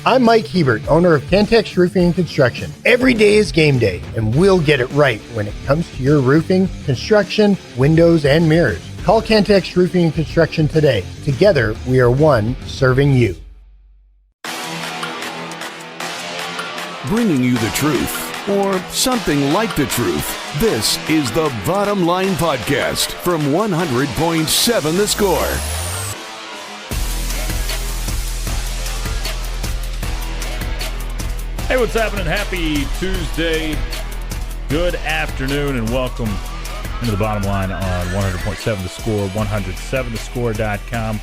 I'm Mike Hebert, owner of Cantex Roofing and Construction. Every day is game day, and we'll get it right when it comes to your roofing, construction, windows, and mirrors. Call Cantex Roofing and Construction today. Together, we are one serving you. Bringing you the truth, or something like the truth. This is the Bottom Line Podcast from 100.7 The Score. Hey, what's happening? Happy Tuesday. Good afternoon and welcome into the Bottom Line on 100.7 The Score, 107thescore.com,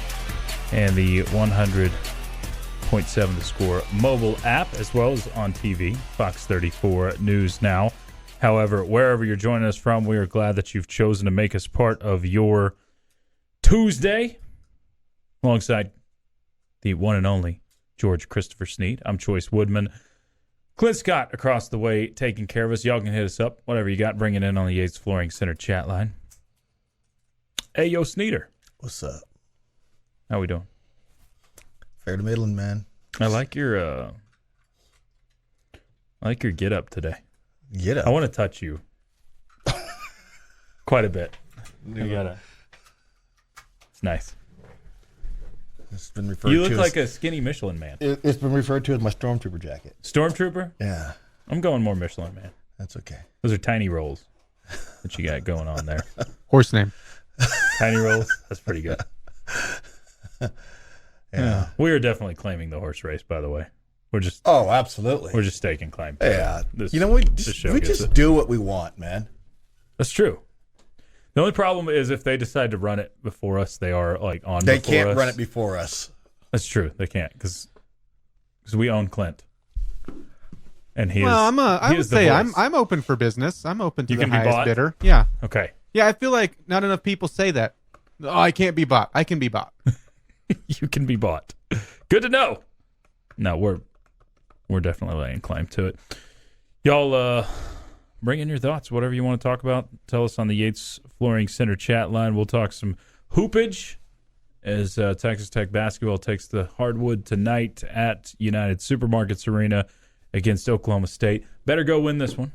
and the 100.7 The Score mobile app, as well as on TV, Fox 34 News Now. However, wherever you're joining us from, we are glad that you've chosen to make us part of your Tuesday. Alongside the one and only George Christopher Snead, I'm Chois Woodman. Clint Scott across the way taking care of us. Y'all can hit us up. Whatever you got, bring it in on the Yates Flooring Center chat line. Hey, yo, Sneeder. What's up? How we doing? Fair to middling, man. I like your get up today. Get up. I want to touch you quite a bit. It's nice. It's been referred You to look as, like a skinny Michelin man. It's been referred to as my Stormtrooper jacket. Stormtrooper? Yeah. I'm going more Michelin man. That's okay. Those are tiny rolls that you got going on there. Horse name. Tiny rolls? That's pretty good. Yeah. We are definitely claiming the horse race, by the way. Oh, absolutely. We're just taking claim. Yeah. This, we this show we gets just it. do what we want, man. That's true. The only problem is if they decide to run it before us, they are like on. They before can't us. run it before us. That's true. They can't because we own Clint, and he Well, is. I he would is the say voice. I'm open for business. I'm open to You the can be highest bought? bidder. Yeah, Okay. yeah. I feel like not enough people say that. Oh, I can't be bought. I can be bought. You can be bought. Good to know. No, we're definitely laying claim to it. Y'all, bring in your thoughts, whatever you want to talk about. Tell us on the Yates Flooring Center chat line. We'll talk some hoopage as Texas Tech basketball takes the hardwood tonight at United Supermarkets Arena against Oklahoma State. Better go win this one.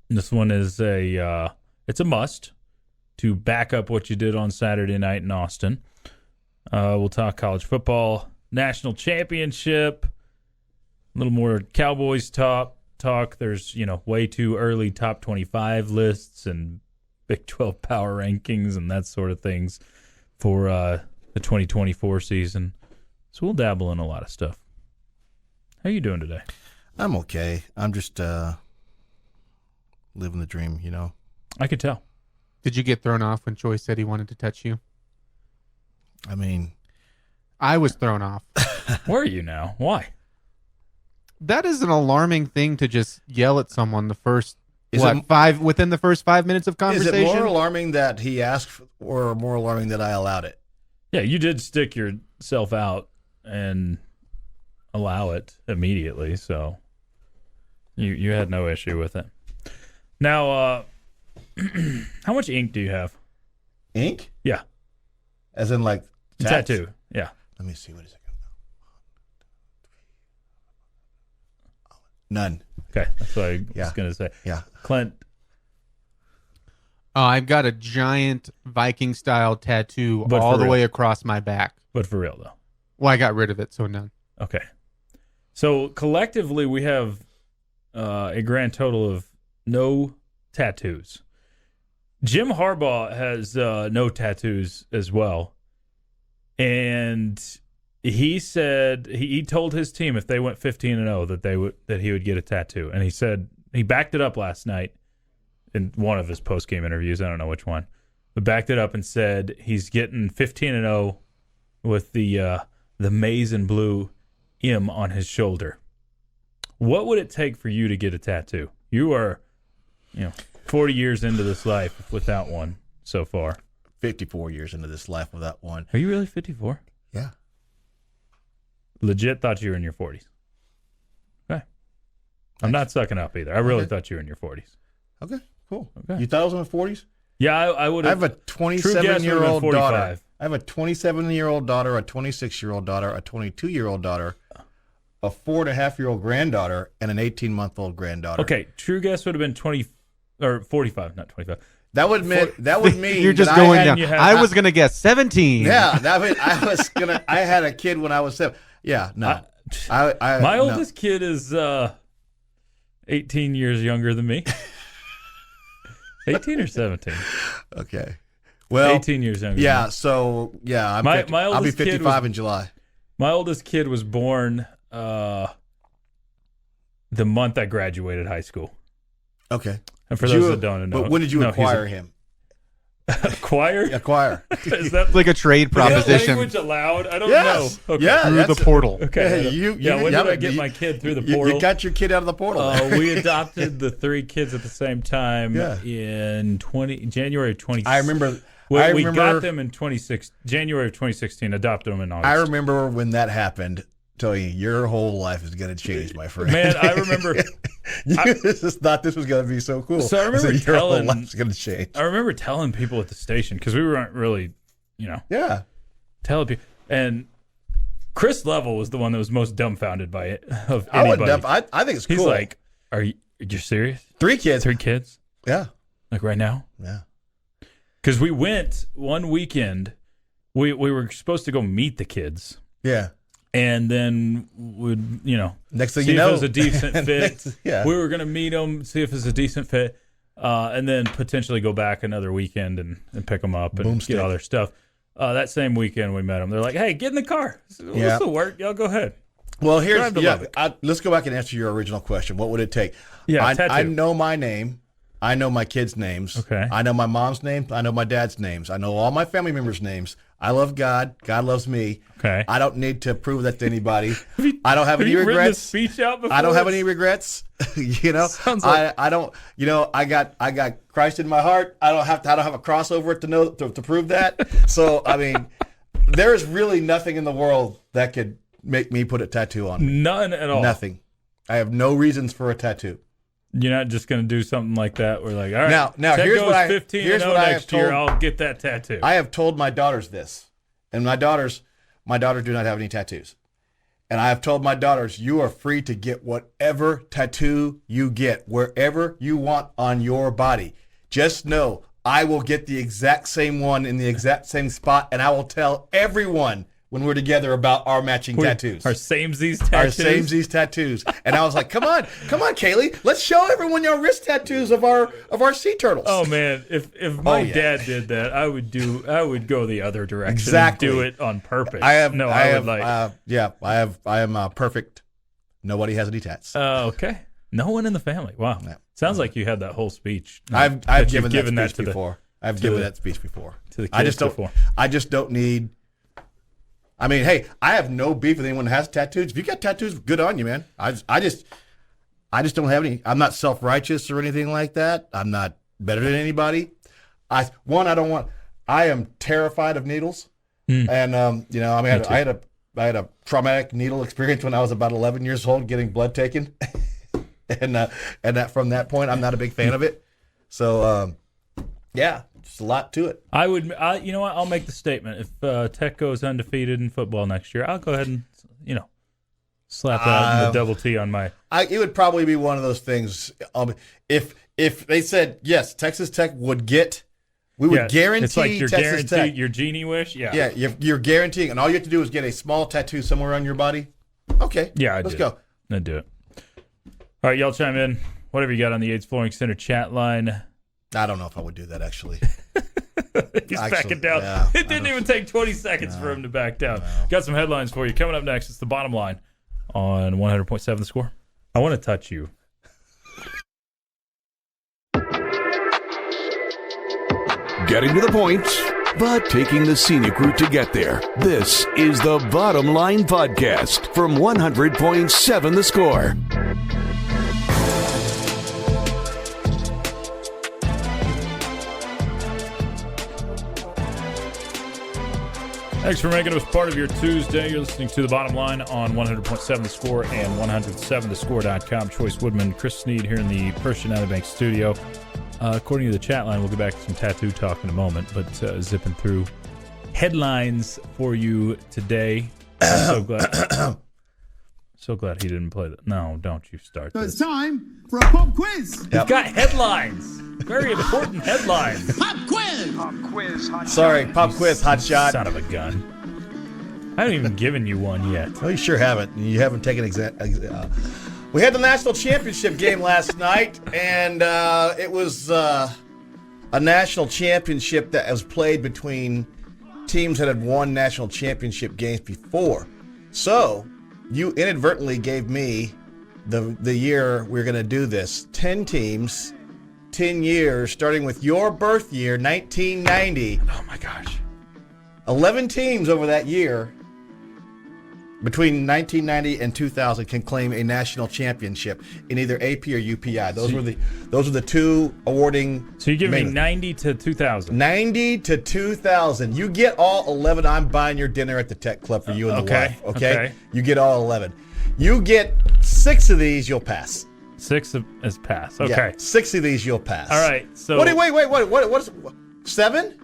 This one is it's a must to back up what you did on Saturday night in Austin. We'll talk college football, national championship, a little more Cowboys talk. There's, way too early top 25 lists and Big 12 power rankings and that sort of things for the 2024 season. So we'll dabble in a lot of stuff. How you doing today? I'm okay. I'm just living the dream, I could tell. Did you get thrown off when Choice said he wanted to touch you? I mean, I was thrown off. Where are you now? Why? That is an alarming thing to just yell at someone the first within the first 5 minutes of is conversation. it more alarming that he asked or more alarming that I allowed it? Yeah, you did stick yourself out and allow it immediately, so you had no issue with it. Now, how much ink do you have? Ink? Yeah. As in like Tattoo. Yeah. Let me see. What is it? None. Okay, that's what I was going to say. Yeah. Clint. I've got a giant Viking-style tattoo But all for the real. way across my back. But for real, though. Well, I got rid of it, so none. Okay. So collectively, we have a grand total of no tattoos. Jim Harbaugh has no tattoos as well. And he said he told his team if they went 15-0 that he would get a tattoo. And he said he backed it up last night in one of his post-game interviews. I don't know which one. But backed it up and said he's getting 15-0 with the maize and blue M on his shoulder. What would it take for you to get a tattoo? You are, 40 years into this life without one so far. 54 years into this life without one. Are you really 54? Yeah. Legit thought you were in your 40s. Okay. I'm not sucking up either. I really thought you were in your 40s. Okay, cool. Okay. You thought I was in my 40s? Yeah, I would I have. have a 27-year-old 45. daughter. I have a 27-year-old daughter, a 26-year-old daughter, a 22-year-old daughter, a 4.5-year-old granddaughter and an 18-month-old granddaughter. Okay, true guess would have been 20 or 45, not 25. That would mean You're just that going I had, down. I was gonna guess 17. Yeah, I had a kid when I was 7. Yeah, no. My oldest kid is 18 years younger than me. 18 or 17? Okay. Well, 18 years younger. Yeah, so I'll be 55 in July. My oldest kid was born the month I graduated high school. Okay. And for those that don't know, but when did you acquire him? Acquire? Acquire. Is that like a trade proposition? Is that language allowed? I don't know. Okay. Yeah, through the portal. Okay. When did I get my kid through the portal? You got your kid out of the portal. We adopted the 3 kids at the same time in January of 2016. I remember. We got them in January of 2016. Adopted them in August. I remember when that happened. Telling you, your whole life is going to change, my friend. Man, I remember. Thought this was going to be so cool. So I remember your whole life is going to change. I remember telling people at the station because we weren't really, telling people. And Chris Level was the one that was most dumbfounded by it of anybody. I think it's cool. He's like, "Are you serious? 3 kids? 3 kids? Yeah, like right now? Yeah." Because we went one weekend. We were supposed to go meet the kids. Yeah. And then would next thing see you know, if it was a decent fit. We were going to meet them, see if it's a decent fit, and then potentially go back another weekend and pick them up and get all their stuff. That same weekend we met them. They're like, "Hey, get in the car. This will work. Y'all go ahead." Well, let's go back and answer your original question. What would it take? Yeah, I know my name. I know my kids' names. Okay. I know my mom's name. I know my dad's names. I know all my family members' names. I love God. God loves me. Okay. I don't need to prove that to anybody. I don't have any regrets. Written this speech out before? I don't have any regrets. Sounds like... I don't. I got Christ in my heart. I don't have a crossover to prove that. So I mean, there is really nothing in the world that could make me put a tattoo on me. None at all. Nothing. I have no reasons for a tattoo. You're not just going to do something like that. We're like, all right, now Ted here's goes what I 15 here's and what 0 I next have year. told, I'll get that tattoo. I have told my daughters this, and my daughters do not have any tattoos, and I have told my daughters, you are free to get whatever tattoo you get wherever you want on your body. Just know I will get the exact same one in the exact same spot, and I will tell everyone when we're together about our matching tattoos. Our samesies tattoos. Our samesies tattoos. And I was like, come on, Kaylee, let's show everyone your wrist tattoos of our sea turtles. Oh man, if my dad did that, I would go the other direction. Exactly. And do it on purpose. I am perfect. Nobody has any tats. Okay. No one in the family. Wow. Yeah. Sounds like you had that whole speech. I've given that speech before. I've given that speech before. To the kids I just don't need. I mean, hey, I have no beef with anyone who has tattoos. If you got tattoos, good on you, man. I just don't have any. I'm not self-righteous or anything like that. I'm not better than anybody. I am terrified of needles. And I had a traumatic needle experience when I was about 11 years old, getting blood taken, and that from that point, I'm not a big fan of it. So, just a lot to it. You know what? I'll make the statement. If Tech goes undefeated in football next year, I'll go ahead and slap that the double T on my. It would probably be one of those things. If they said yes, Texas Tech would get. We would guarantee it's like your Texas Tech. Your genie wish. Yeah, you're guaranteeing, and all you have to do is get a small tattoo somewhere on your body. Okay. Yeah, let's go. I'd do it. All right, y'all chime in. Whatever you got on the Yates Flooring Center chat line. I don't know if I would do that, actually. He's backing down. Yeah, it didn't even take 20 seconds for him to back down. No. Got some headlines for you. Coming up next, it's the bottom line on 100.7 The Score. I want to touch you. Getting to the point, but taking the scenic route to get there. This is the Bottom Line Podcast from 100.7 The Score. Thanks for making us part of your Tuesday. You're listening to The Bottom Line on 100.7 The Score and 107thescore.com. Chois Woodman, Chris Snead here in the Personality Bank studio. According to the chat line, we'll get back to some tattoo talk in a moment, but zipping through headlines for you today. I'm So glad he didn't play that. No, don't you start It's this. time for a pop quiz. You've got headlines. Very important headlines. Pop quiz. Sorry, pop quiz, hot shot. Son of a gun. I haven't even given you one yet. Well, you sure haven't. You haven't taken we had the national championship game last night, and it was a national championship that was played between teams that had won national championship games before. So you inadvertently gave me the year we're going to do this. 10 teams, 10 years, starting with your birth year, 1990. Oh, my gosh. 11 teams over that year between 1990 and 2000 can claim a national championship in either AP or UPI. Those were the two awarding. So you give me 90 to 2000. 90 to 2000. You get all 11. I'm buying your dinner at the Tech Club for you and the wife. Okay? You get all 11. You get 6 of these, you'll pass. 6 is pass. Okay. Yeah, 6 of these, you'll pass. All right. So Wait. What's 7?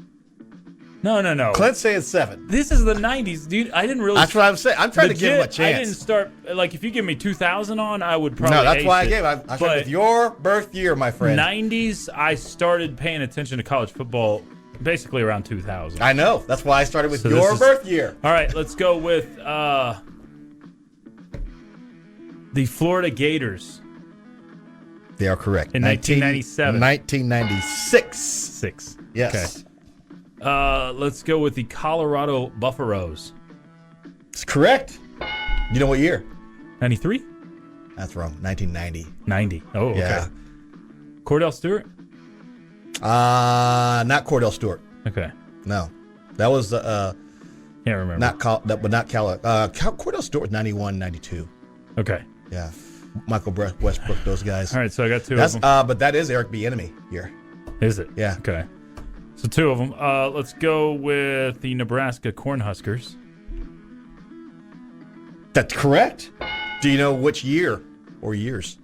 No. Clint's saying 7. This is the 90s, dude. I didn't really. That's what I'm saying. I'm trying to give him a chance. I didn't start like if you give me 2000 on, I would probably. No, that's ace why I it. gave. I started with your birth year, my friend. 90s, I started paying attention to college football basically around 2000. I know. That's why I started with So your this is- birth year. All right, let's go with the Florida Gators. They are correct. In 1997. 1996. 6. Yes. Okay. Let's go with the Colorado Buffaloes. It's correct. You know what year? 93? That's wrong. 1990. 90. Oh, okay. Yeah. Cordell Stewart? Not Cordell Stewart. Okay. No. That was Can't remember. not Cordell Stewart was 91, 92. Okay. Yeah. Michael Westbrook, those guys. All right, so I got 2 That's of them. but that is Eric Bieniemy year. Is it? Yeah. Okay. So 2 of them. Let's go with the Nebraska Cornhuskers. That's correct. Do you know which year or years?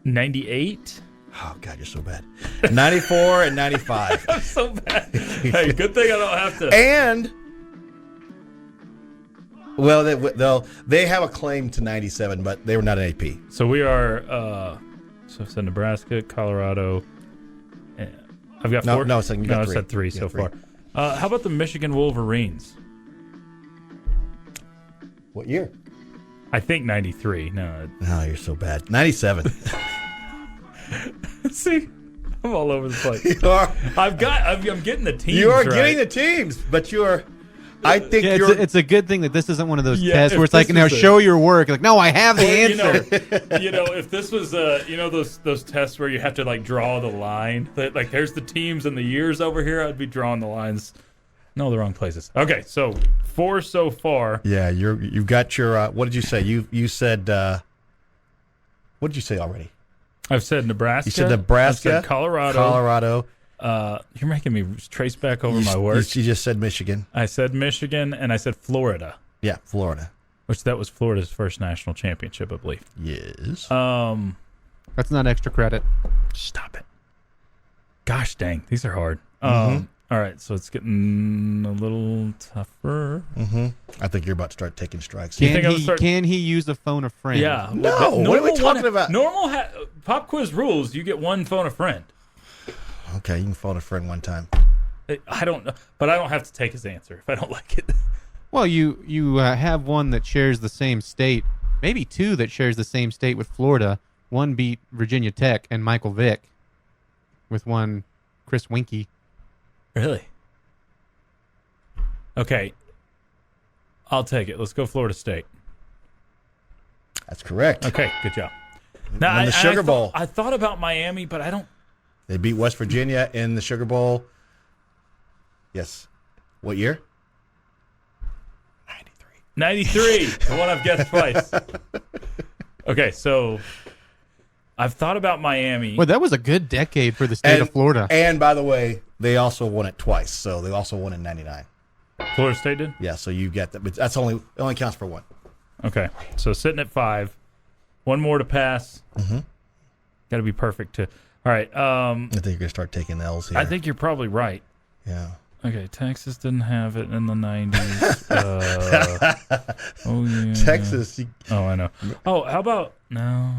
98? Oh God, you're so bad. 94 and 95. I'm so bad. Hey, good thing I don't have to. And well, they have a claim to 97, but they were not an AP. So we are, so I said Nebraska, Colorado. I've got 4? No, you got 3. I said 3 so far. How about the Michigan Wolverines? What year? I think 93. No. Oh, you're so bad. 97. See, I'm all over the place. You are. I'm getting the teams. You are right. getting the teams, but you are. I think Yeah, you're. it's a good thing that this isn't one of those Yeah, tests if where it's like, this now is show your work. Like, no, I have the Or, answer. you know, if this was, those tests where you have to like draw the line. Like, there's the teams and the years over here. I'd be drawing the lines. No, the wrong places. Okay, so 4 so far. Yeah, you've got your. What did you say? You said. What did you say already? I've said Nebraska. You said Nebraska. I said Colorado. Colorado. You're making me trace back over my words. You just said Michigan. I said Michigan, and I said Florida, Yeah, Florida. which that was Florida's first national championship, I believe. Yes. That's not extra credit. Stop it. Gosh dang, these are hard. Mm-hmm. All right, so it's getting a little tougher. I think you're about to start taking strikes. think I'm gonna start- Can he use a phone a friend? Yeah. No, what are we talking about? Normal pop quiz rules, you get 1 phone a friend. Okay, you can phone a friend one time. I don't know, but I don't have to take his answer if I don't like it. Well, you have one that shares the same state, maybe 2 that shares the same state with Florida. One beat Virginia Tech and Michael Vick, with one Chris Winkie. Really? Okay. I'll take it. Let's go Florida State. That's correct. Okay, good job. Now, Won the Sugar Bowl. I thought about Miami, but I don't. They beat West Virginia in the Sugar Bowl. Yes. What year? 93, the one I've guessed twice. Okay, so I've thought about Miami. Well, that was a good decade for the state of Florida. And by the way, they also won it twice. So they also won in 99. Florida State did? Yeah, so you get that. But it only counts for 1. Okay, so sitting at 5. 1 more to pass. Got to be perfect to. All right. I think you're going to start taking L's here. I think you're probably right. Yeah. Okay, Texas didn't have it in the 90s. Oh, yeah. Texas. Oh, I know. Oh, how about... No.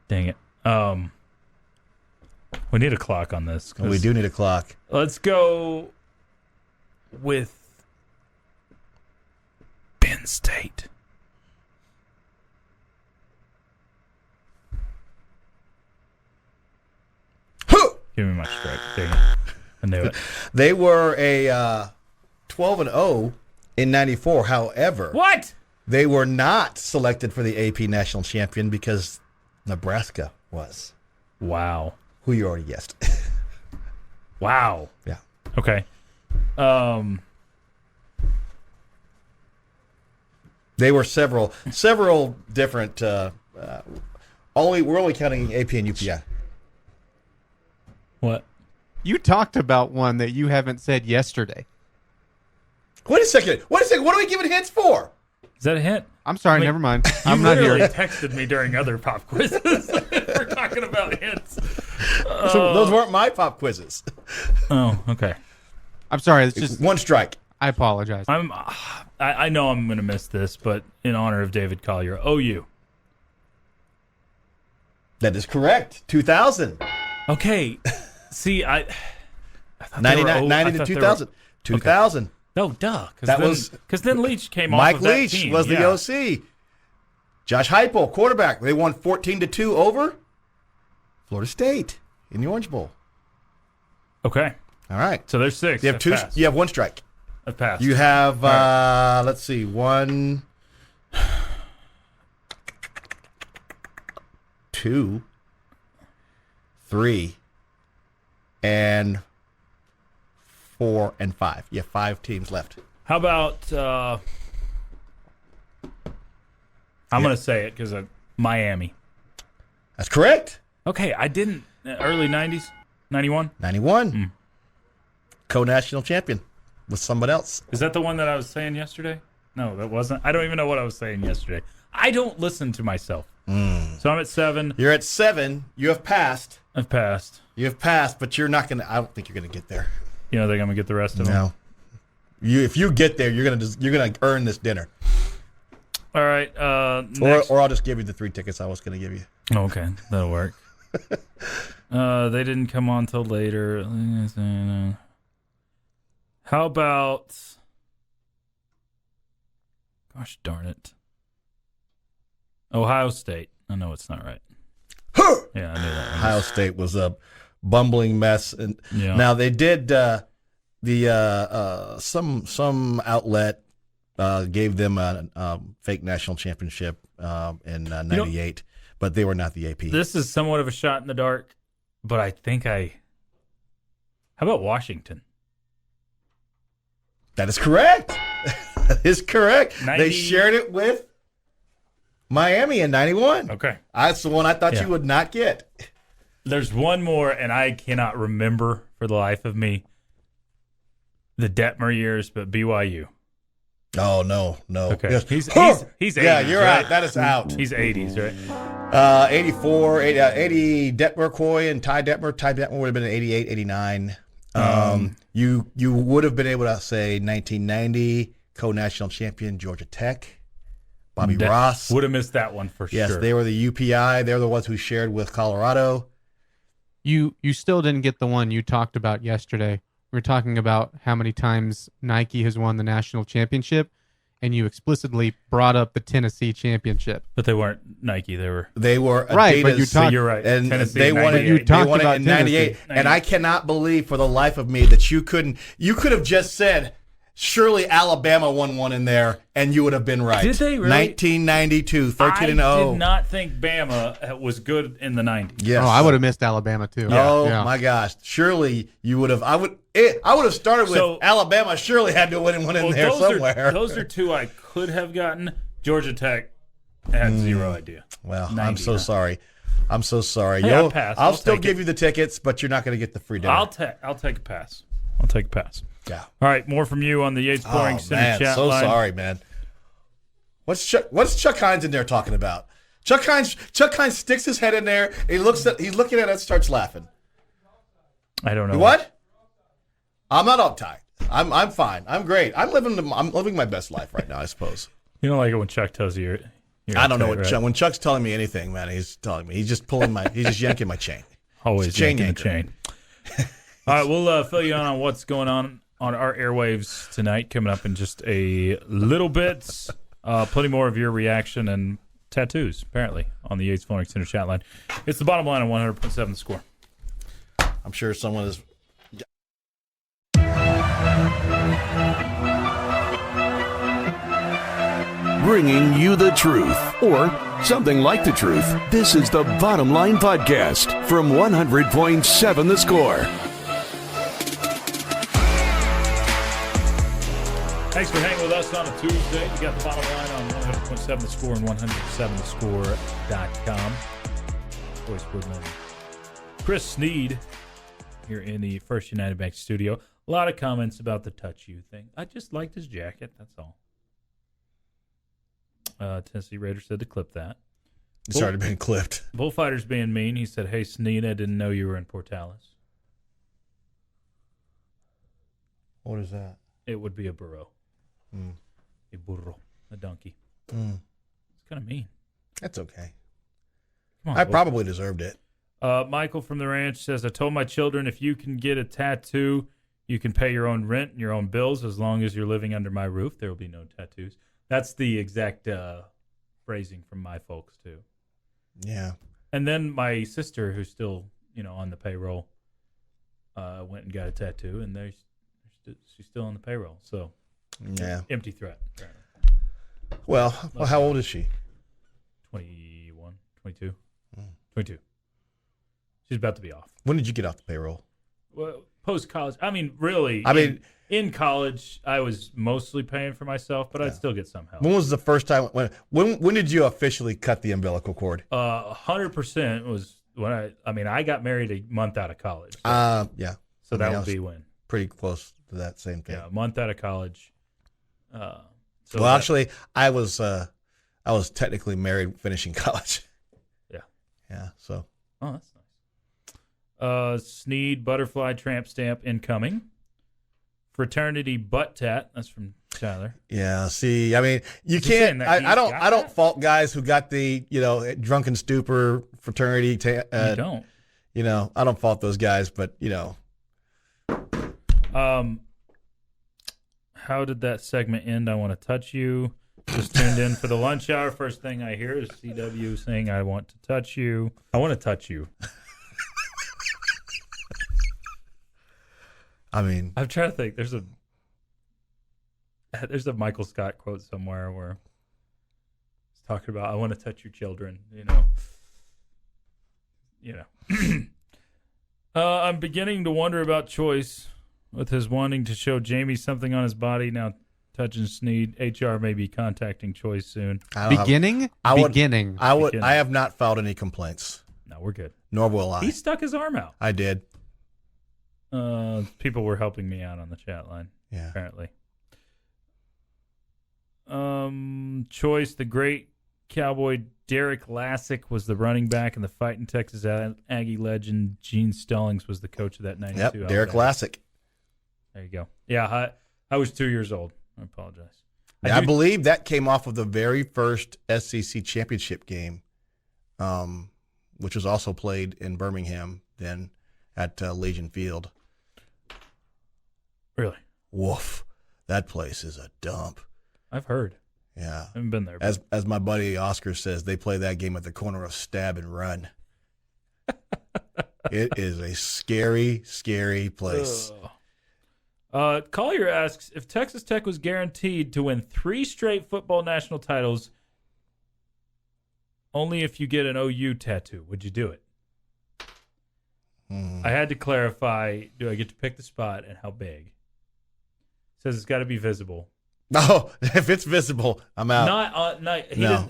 Dang it. We need a clock on this. We do need a clock. Let's go with Penn State. Give me my strike. Dang it. I knew it. They were a 12-0 in 94. However, What? they were not selected for the AP National Champion because Nebraska was, Wow. who you already guessed. Wow. Yeah. Okay. They were several different. We're only counting AP and UPI. What? You talked about one that you haven't said yesterday. Wait a second. What are we giving hints for? Is that a hint? I'm sorry, I mean, never mind. You I'm not literally here. texted me during other pop quizzes. We're talking about hints. So those weren't my pop quizzes. Oh, okay. I'm sorry. It's just One strike. I apologize. I know I'm going to miss this, but in honor of David Collier, OU. That is correct. 2000. Okay. See, I thought 99, 90 to 2000. 2000. No, duh. That was- Because then Leach came off Mike of that Leach team. was Yeah. the OC. Josh Heupel, quarterback. They won 14-2 over Florida State in the Orange Bowl. Okay. All right. So there's six. You have two. Passed. You have one strike. I've passed. You have. Let's see. 1, 2, 3, and 4 and 5. You have 5 teams left. How about I'm going to say it because of Miami. That's correct. Okay, I didn't. Early 90s? 91? 91. Co-national champion with someone else. Is that the one that I was saying yesterday? No, that wasn't. I don't even know what I was saying yesterday. I don't listen to myself. So I'm at 7. You're at 7. You have passed. I've passed. You have passed, but you're not going to. I don't think you're going to get there. You know, they're going to get the rest of them. No. If you get there, you're gonna earn this dinner. All right. Next. Or I'll just give you the 3 tickets I was going to give you. Oh, okay, that'll work. They didn't come on till later. How about? Gosh darn it! Ohio State. I know it's not right. Yeah, I knew that one. Ohio State was a bumbling mess, and Yeah. now they did some outlet gave them a fake national championship in '98, but they were not the AP. This is somewhat of a shot in the dark, but I think How about Washington? That is correct. That is correct. 90 They shared it with Miami in '91. Okay. That's the one I thought Yeah. you would not get. There's one more, and I cannot remember for the life of me the Detmer years, but BYU. Oh no. Okay. Yes. He's 80s, Yeah, you're right? out. That is out. He's 80s, right? 84, 80 Detmer, Coy, and Ty Detmer. Ty Detmer would have been in 88, 89. You would have been able to say 1990 co-national champion Georgia Tech, Bobby Ross. Would have missed that one for Yes, sure. they were the UPI. They're the ones who shared with Colorado. You still didn't get the one you talked about yesterday. We were talking about how many times Nike has won the national championship, and you explicitly brought up the Tennessee championship. But they weren't Nike. They were. They were Right, but Adidas, you So talked- you're right. and Tennessee, they won it. 98. You They talked won it about in '98, Tennessee. and I cannot believe for the life of me that you couldn't. You could have just said, "Surely Alabama won one in there," and you would have been right. Did they really? 1992, 13-0. I did not think Bama was good in the 90s. Yes. Oh, I would have missed Alabama too. Oh Yeah. my gosh! Surely you would have. I would have started with So- Alabama. Surely had to win one in there somewhere. Those are two I could have gotten. Georgia Tech had zero idea. Well, I'm 90, so huh? sorry. I'm so sorry. Hey, I'll pass. I'll I'll still take give it. you the tickets, but you're not going to get the free dinner. I'll take a pass. I'll take a pass. Yeah. All right, more from you on the Yates Pouring Oh Center man, chat so line. sorry, man. What's Chuck Hines in there talking about? Chuck Hines sticks his head in there. He's looking at us, starts laughing. I don't know. What? I'm not uptight. I'm fine. I'm great. I'm living my best life right now, I suppose. You don't like it when Chuck tells you you're I don't know uptight, what right? Chuck, when Chuck's telling me anything, man. He's telling me. He's just he's just yanking my chain. Always chain yanking the chain. All right, we'll fill you in on what's going on our airwaves tonight. Coming up in just a little bit. Plenty more of your reaction and tattoos, apparently, on the Yates Flooring Center chat line. It's the bottom line on 100.7 The Score. I'm sure someone is. Bringing you the truth, or something like the truth. This is the Bottom Line Podcast from 100.7 The Score. Thanks for hanging with us on a Tuesday. You got the bottom line on 100.7 The Score and 107thescore.com. Chois Woodman. Chris Snead here in the First United Bank studio. A lot of comments about the touch you thing. I just liked his jacket, that's all. Tennessee Raider said to clip that. It's already been clipped. Bullfighters being mean. He said, "Hey, Snead, I didn't know you were in Portales." What is that? It would be a burro. A burro. A donkey. It's kind of mean. That's okay. Come on, I Bull. probably deserved it. Michael from the ranch says, "I told my children if you can get a tattoo, you can pay your own rent and your own bills as long as you're living under my roof. There will be no tattoos." That's the exact phrasing from my folks, too. Yeah. And then my sister, who's still, on the payroll, went and got a tattoo, and she's still on the payroll. So, Yeah. empty threat. Apparently. Well, how old is she? 21, 22. 22. She's about to be off. When did you get off the payroll? Well, post-college. I mean, really. In college, I was mostly paying for myself, but I'd still get some help. When was the first time? When did you officially cut the umbilical cord? 100% was when I got married a month out of college. Yeah. So that would be when. Pretty close to that same thing. Yeah, a month out of college. Actually, I was technically married finishing college. Yeah. Yeah. So. Oh, that's nice. Snead butterfly tramp stamp incoming. Fraternity butt tat. That's from Tyler. Yeah. See, I mean, you can't. I don't fault guys who got the drunken stupor fraternity. You don't. I don't fault those guys, but How did that segment end? I want to touch you. Just tuned in for the lunch hour. First thing I hear is CW saying, "I want to touch you." I want to touch you. I mean, I'm trying to think. There's a Michael Scott quote somewhere where he's talking about, "I want to touch your children." I'm beginning to wonder about Chois with his wanting to show Jamie something on his body. Now touching Snead. HR may be contacting Chois soon. Beginning. I have not filed any complaints. No, we're good. Nor will I. He stuck his arm out. I did. People were helping me out on the chat line. Yeah. Apparently. Choice, the great Cowboy Derek Lassick was the running back, and the fighting Texas Aggie legend Gene Stallings was the coach of that 92. Yep, Derek Lassick. There you go. Yeah, I was 2 years old. I apologize. I believe that came off of the very first SEC championship game, which was also played in Birmingham then at Legion Field. Really? Woof. That place is a dump. I've heard. Yeah. I haven't been there. As my buddy Oscar says, they play that game at the corner of Stab and Run. It is a scary, scary place. Collier asks, if Texas Tech was guaranteed to win 3 straight football national titles, only if you get an OU tattoo, would you do it? I had to clarify, do I get to pick the spot and how big? Says it's got to be visible. No, if it's visible, I'm out.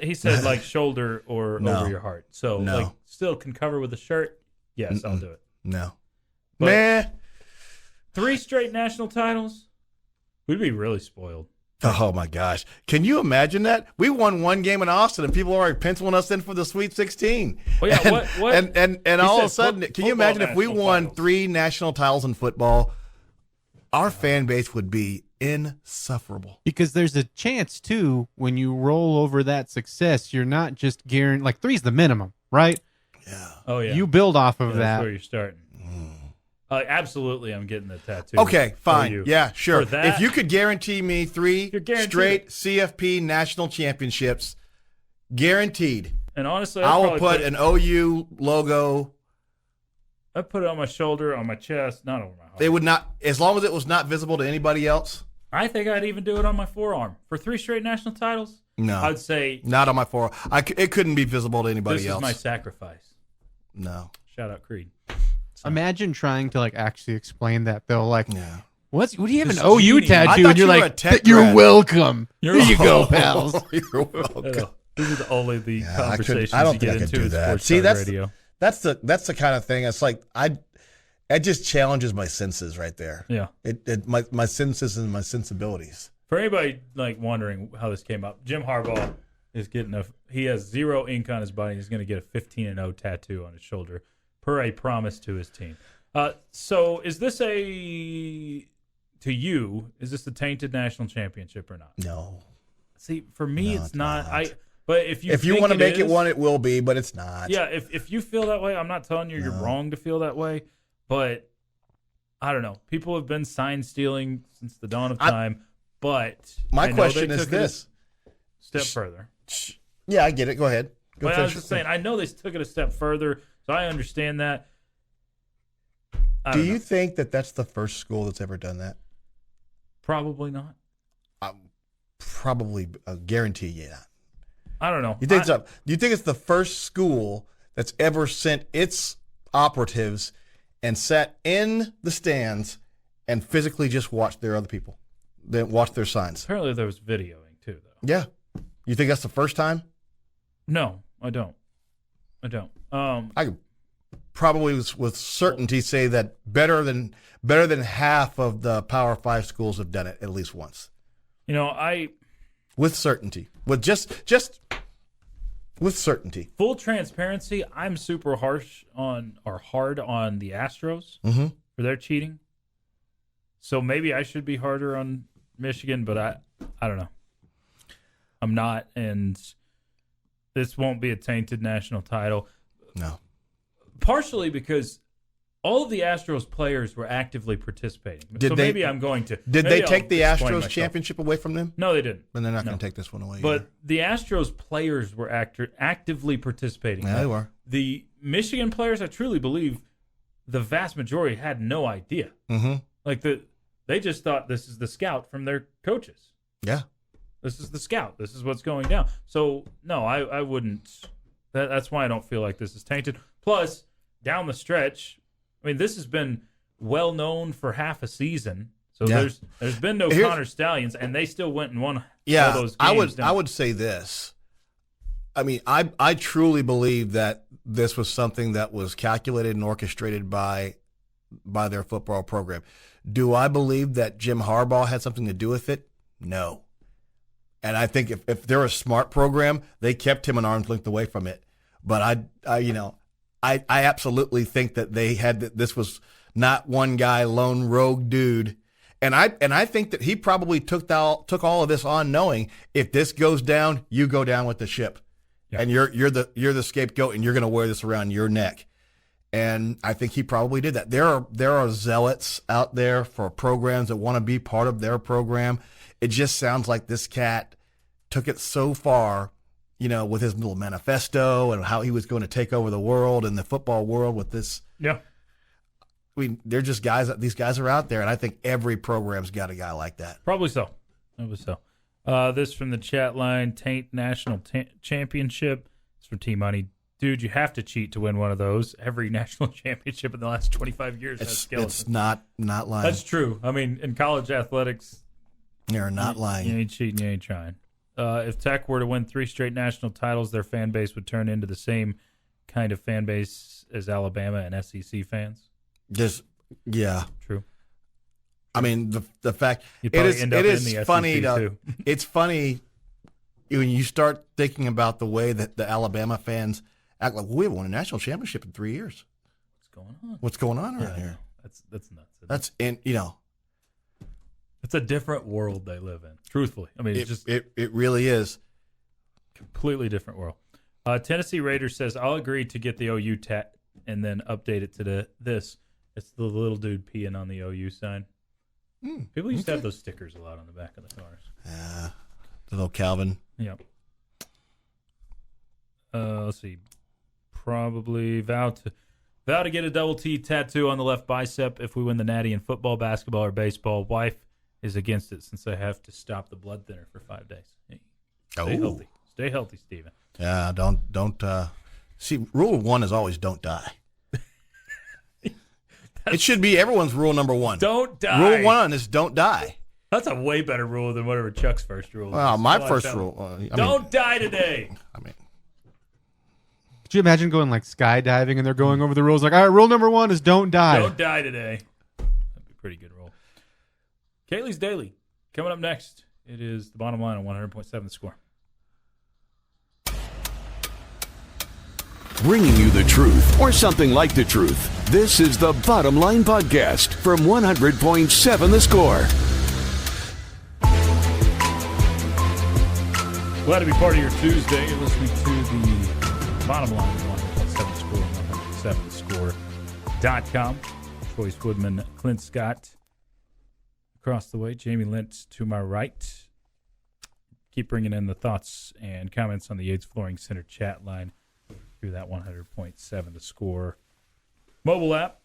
He said like shoulder or over your heart. So like still can cover with a shirt. Yes, I'll do it. No. But Man. 3 straight national titles? We'd be really spoiled. Oh my gosh. Can you imagine that? We won 1 game in Austin and people are already penciling us in for the Sweet 16. Well, yeah, and all of a sudden, can you imagine if we won titles. 3 national titles in football? our fan base would be insufferable. Because there's a chance, too, when you roll over that success, you're not just guaranteed. Like, 3's the minimum, right? Yeah. Oh, yeah. You build off of That's that. where you're starting. Absolutely, I'm getting the tattoo. Okay, for fine. you. Yeah, sure. For that- If you could guarantee me 3 You're guaranteed straight it. CFP national championships, guaranteed, And honestly, I will probably put an OU logo. I put it on my shoulder, on my chest, not over my heart. They would not, as long as it was not visible to anybody else. I think I'd even do it on my forearm. For 3 straight national titles, No, I'd say not on my forearm. It couldn't be visible to anybody this else. is my sacrifice. No. Shout out Creed. Imagine trying to, like, actually explain that, though. Like, Yeah. what do you have an This OU genie. tattoo? I And thought you're you were like, a tech you're grad. welcome. You're Here you go, pals. You're welcome. This is only the Yeah, conversations I don't you think I get could into do in that. sports See, talk that's radio. that's the kind of thing. It's like it just challenges my senses right there. Yeah. My senses and my sensibilities. For anybody like wondering how this came up, Jim Harbaugh is getting he has 0 ink on his body. He's going to get a 15-0 tattoo on his shoulder per a promise to his team. So is this is this the Tainted national championship or not? No. See, for me, No, it's it's not. not. But if you want to make is, it one, it will be, but it's not. yeah. If you feel that way, I'm not telling you you're wrong to feel that way, but I don't know. People have been sign stealing since the dawn of time, but My I know question they is took it a this. step further. Yeah, I get it. Go ahead. Go But I finish was just your saying, I know they took it a step further, so I understand that. I Do don't you know. think that that's the first school that's ever done that? Probably not. Probably, guarantee you not. I don't know. You think do you think it's the first school that's ever sent its operatives and sat in the stands and physically just watched their other people, then watched their signs? Apparently, there was videoing too, though. Yeah. You think that's the first time? No, I don't. I could probably with certainty say that better than half of the Power 5 schools have done it at least once. With certainty. With just with certainty. Full transparency, I'm super hard on the Astros for their cheating. So maybe I should be harder on Michigan, but I don't know. I'm not, and this won't be a tainted national title. No. Partially because all of the Astros players were actively participating. Maybe I'm going to. Did maybe they take I'll the explain Astros myself. championship away from them? No, they didn't. Then they're not No. going to take this one away. But either. the Astros players were actively participating. Yeah, they were. The Michigan players, I truly believe, the vast majority had no idea. Mm-hmm. Like they just thought this is the scout from their coaches. Yeah. This is the scout. This is what's going down. So no, I wouldn't. That's why I don't feel like this is tainted. Plus, down the stretch, I mean, this has been well known for half a season. So Yeah. there's been no Here's- Connor Stallions, and they still went and won all Yeah, those games. I would say this. I mean, I truly believe that this was something that was calculated and orchestrated by their football program. Do I believe that Jim Harbaugh had something to do with it? No. And I think if they're a smart program, they kept him an arm's length away from it. But I absolutely think that they had this was not one guy, lone rogue dude. And I think that he probably took all of this on knowing if this goes down, you go down with the ship. Yeah. And you're the scapegoat and you're going to wear this around your neck. And I think he probably did that. There are zealots out there for programs that want to be part of their program. It just sounds like this cat took it so far, with his little manifesto and how he was going to take over the world and the football world with this. Yeah. I mean, they're just guys. These guys are out there, and I think every program's got a guy like that. Probably so. This from the chat line: Taint National Championship. It's from T Money. Dude, you have to cheat to win one of those. Every national championship in the last 25 years has skeletons. It's not lying. That's true. I mean, in college athletics, You're not lying. You ain't cheating, you ain't trying. If Tech were to win 3 straight national titles, their fan base would turn into the same kind of fan base as Alabama and SEC fans. Yeah. True. I mean, the fact You'd it probably end up is in the funny SEC to too. it's funny when you start thinking about the way that the Alabama fans act like, we haven't won a national championship in 3 years. What's going on? What's going on around here? That's nuts. That's It's a different world they live in. Truthfully, I mean, it's just It really is. completely different world. Tennessee Raiders says, I'll agree to get the OU tat and then update it to this. It's the little dude peeing on the OU sign. People used to have those stickers a lot on the back of the cars. The little Calvin. Yep. Let's see. Probably vow to get a double T tattoo on the left bicep if we win the Natty in football, basketball, or baseball. Wife is against it since I have to stop the blood thinner for 5 days. Hey, stay healthy. Stay healthy, Steven. Yeah, don't. See, rule 1 is always don't die. It should be everyone's rule number 1. Don't die. Rule 1 is don't die. That's a way better rule than whatever Chuck's first rule Well, is. my first rule. Don't die today. I mean, Could you imagine going like skydiving and they're going over the rules? Like, all right, rule number 1 is don't die. Don't die today. That'd be a pretty good rule. Kaylee's Daily. Coming up next, it is the bottom line on 100.7 The Score. Bringing you the truth, or something like the truth. This is the Bottom Line Podcast from 100.7 The Score. Glad to be part of your Tuesday. You're listening to the bottom line of 100.7 Score, 107thescore.com. Chois Woodman, Clint Scott across the way, Jamie Lentz to my right. Keep bringing in the thoughts and comments on the Yates Flooring Center chat line through that 100.7 The Score mobile app.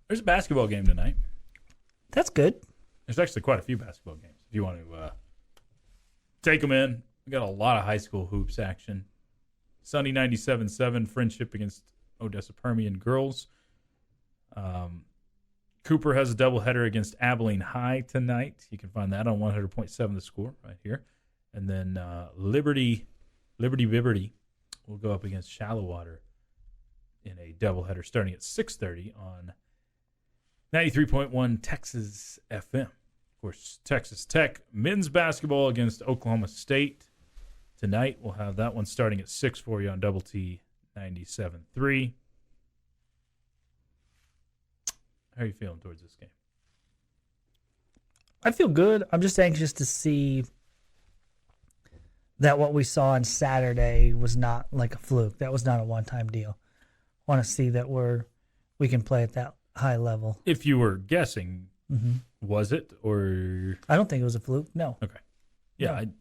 There's a basketball game tonight. That's good. There's actually quite a few basketball games if you want to take them in. We got a lot of high school hoops action. Sunny 97-7, Friendship against Odessa Permian girls. Cooper has a doubleheader against Abilene High tonight. You can find that on 100.7 The Score right here. And then Liberty will go up against Shallowater in a doubleheader starting at 6:30 on 93.1 Texas FM. Of course, Texas Tech men's basketball against Oklahoma State tonight. We'll have that one starting at 6 for you on Double T 97.3. How are you feeling towards this game? I feel good. I'm just anxious to see that what we saw on Saturday was not like a fluke. That was not a one-time deal. I want to see that we can play at that high level. If you were guessing, was it or? I don't think it was a fluke. No. Okay. Yeah, No.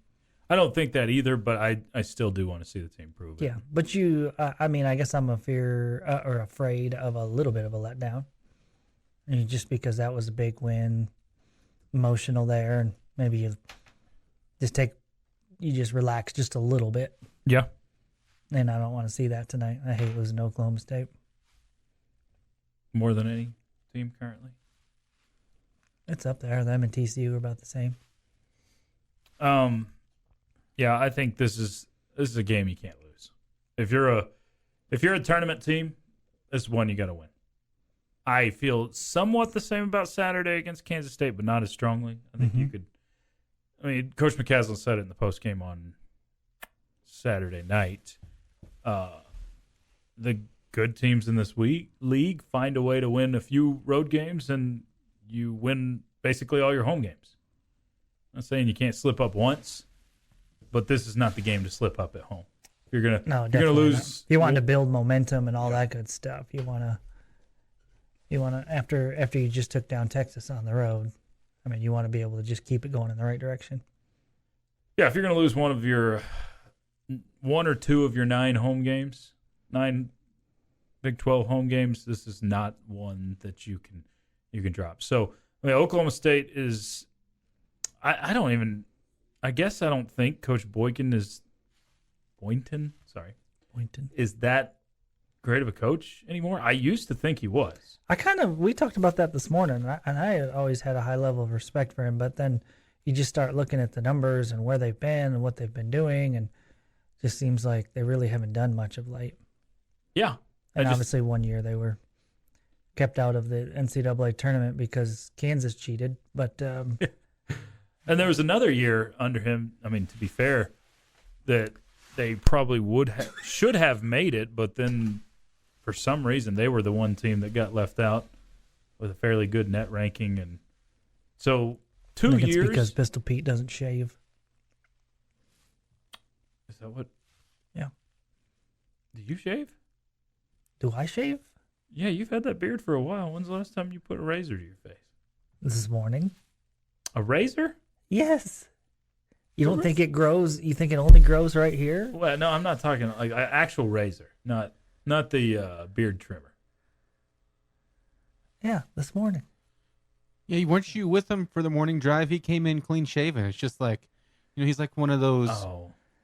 I don't think that either, but I still do want to see the team prove it. Yeah, but I guess I'm afraid of a little bit of a letdown. And just because that was a big win, emotional there, and maybe you just relax just a little bit. Yeah. And I don't want to see that tonight. I hate losing to Oklahoma State. More than any team currently. It's up there. Them and TCU are about the same. Yeah, I think this is a game you can't lose. If you're a tournament team, this is one you got to win. I feel somewhat the same about Saturday against Kansas State, but not as strongly. I think you could. I mean, Coach McCaslin said it in the post game on Saturday night. The good teams in this league find a way to win a few road games, and you win basically all your home games. I'm not saying you can't slip up once, but this is not the game to slip up at home. You're gonna lose. Not. You want to build momentum and all that good stuff. You want to after you just took down Texas on the road. I mean, you want to be able to just keep it going in the right direction. Yeah, if you're going to lose one or two of your 9 home games, 9 Big 12 home games, this is not one that you can drop. So, I mean, Oklahoma State is. I don't think Coach Boynton is that great of a coach anymore. I used to think he was. We talked about that this morning, and I always had a high level of respect for him, but then you just start looking at the numbers and where they've been and what they've been doing, and it just seems like they really haven't done much of late. Yeah. And obviously one year they were kept out of the NCAA tournament because Kansas cheated, but and there was another year under him, I mean, to be fair, that they probably should have made it, but then for some reason they were the one team that got left out with a fairly good net ranking. And so 2 I think years. it's because Pistol Pete doesn't shave. Is that what? Yeah. Do you shave? Do I shave? Yeah, you've had that beard for a while. When's the last time you put a razor to your face? This morning. A razor? Yes. You don't think it grows? You think it only grows right here? Well, no, I'm not talking like an actual razor, not the beard trimmer. Yeah, this morning. Yeah, weren't you with him for the morning drive? He came in clean shaven. It's just like, he's like one of those,